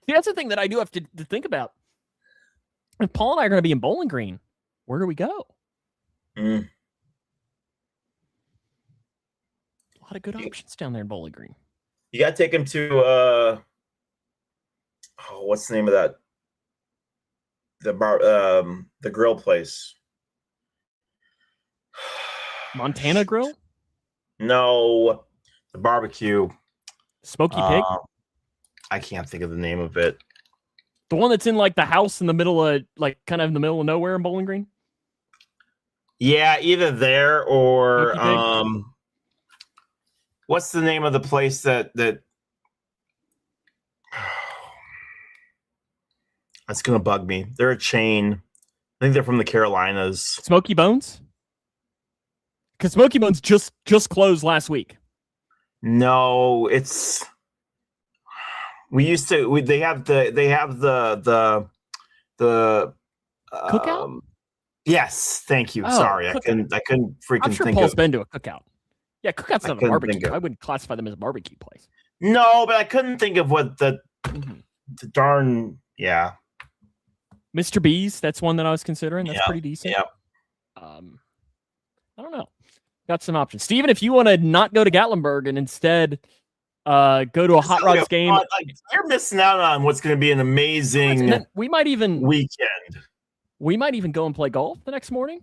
See, that's the thing that I do have to think about. If Paul and I are going to be in Bowling Green, where do we go? A lot of good options down there in Bowling Green. You got to take him to, what's the name of that? The bar, the grill place. Montana Grill? No, the barbecue. Smoky Pig? I can't think of the name of it. The one that's in like the house in the middle of kind of in the middle of nowhere in Bowling Green? Yeah, either there or what's the name of the place that that's gonna bug me. They're a chain. I think they're from the Carolinas. Smoky Bones? Because Smoky Bones just closed last week. No, it's they have the cookout. Yes, thank you. Sorry, cookout. I couldn't freaking I'm sure think Paul's of. been to a cookout. Yeah, cookout's not a barbecue. I wouldn't classify them as a barbecue place. No, but I couldn't think of what the darn Mr. B's. That's one that I was considering. That's pretty decent. Yeah. I don't know. Got some options. Steven, if you want to not go to Gatlinburg and instead go to a Hot Rods game. You're missing out on what's going to be an amazing we might even weekend. We might even go and play golf the next morning.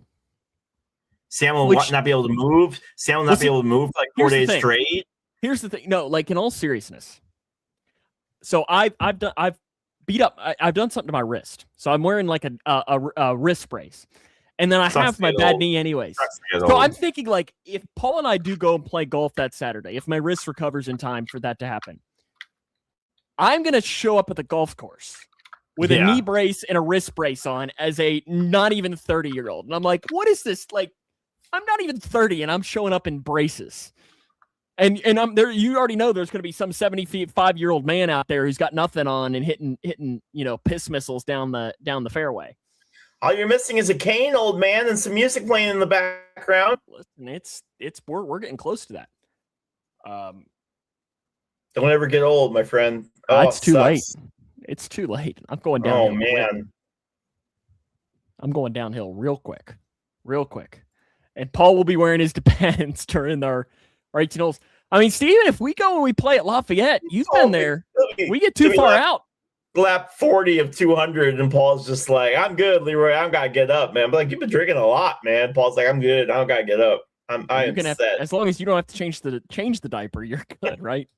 Sam will not be able to move. Sam will not be able to move like 4 days straight. Here's the thing. No, like in all seriousness. So I've beat up. I've done something to my wrist. So I'm wearing like a wrist brace. And then I have my bad knee anyways. So I'm thinking like if Paul and I do go and play golf that Saturday, if my wrist recovers in time for that to happen, I'm going to show up at the golf course with a knee brace and a wrist brace on as a not even 30-year-old. And I'm like, what is this? Like, I'm not even 30 and I'm showing up in braces. And I'm there. You already know there's going to be some 75-year-old man out there who's got nothing on and hitting piss missiles down the fairway. All you're missing is a cane, old man, and some music playing in the background. Listen, we're getting close to that. Don't ever get old, my friend. It's too late. It's too late. I'm going down. Oh man, I'm going downhill real quick. And Paul will be wearing his Depends during our 18 holes. I mean, Steven, if we go and we play at Lafayette, you've been there. We get too far out. Lap 40 of 200, and Paul's just like, I'm good, Leroy. I don't got to get up, man. But like, you've been drinking a lot, man. Paul's like, I'm good. I don't got to get up. I am set. As long as you don't have to change the diaper, you're good, right?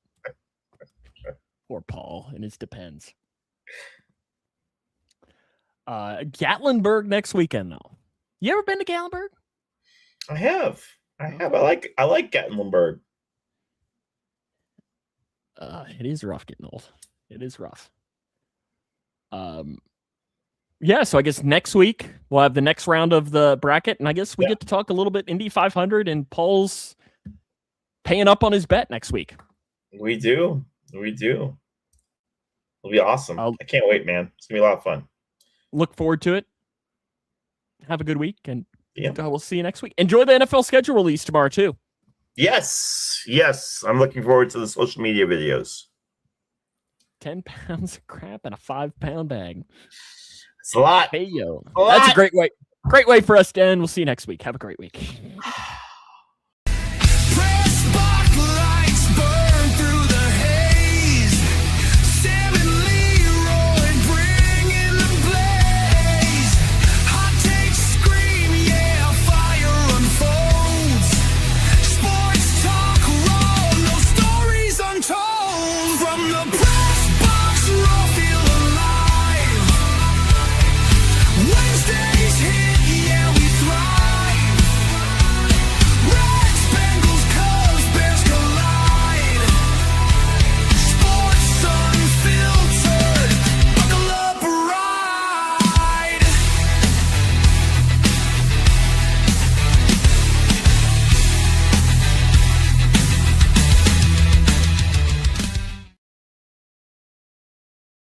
Poor Paul and his Depends. Gatlinburg next weekend, though. You ever been to Gatlinburg? I have. I like Gatlinburg. It is rough getting old. It is rough. Yeah, so I guess next week we'll have the next round of the bracket, and I guess we get to talk a little bit Indy 500, and Paul's paying up on his bet next week. We do. It'll be awesome. I can't wait, man. It's gonna be a lot of fun. Look forward to it. Have a good week, and we'll see you next week. Enjoy the NFL schedule release tomorrow, too. Yes. I'm looking forward to the social media videos. 10 pounds of crap in a 5-pound bag. It's a lot. Hey, yo. That's a great way for us to end. We'll see you next week. Have a great week. Pressbox lights burn through the haze. Sam and Leroy bringing the blaze. Hot takes scream, yeah, fire unfolds. Sports talk raw, no stories untold from the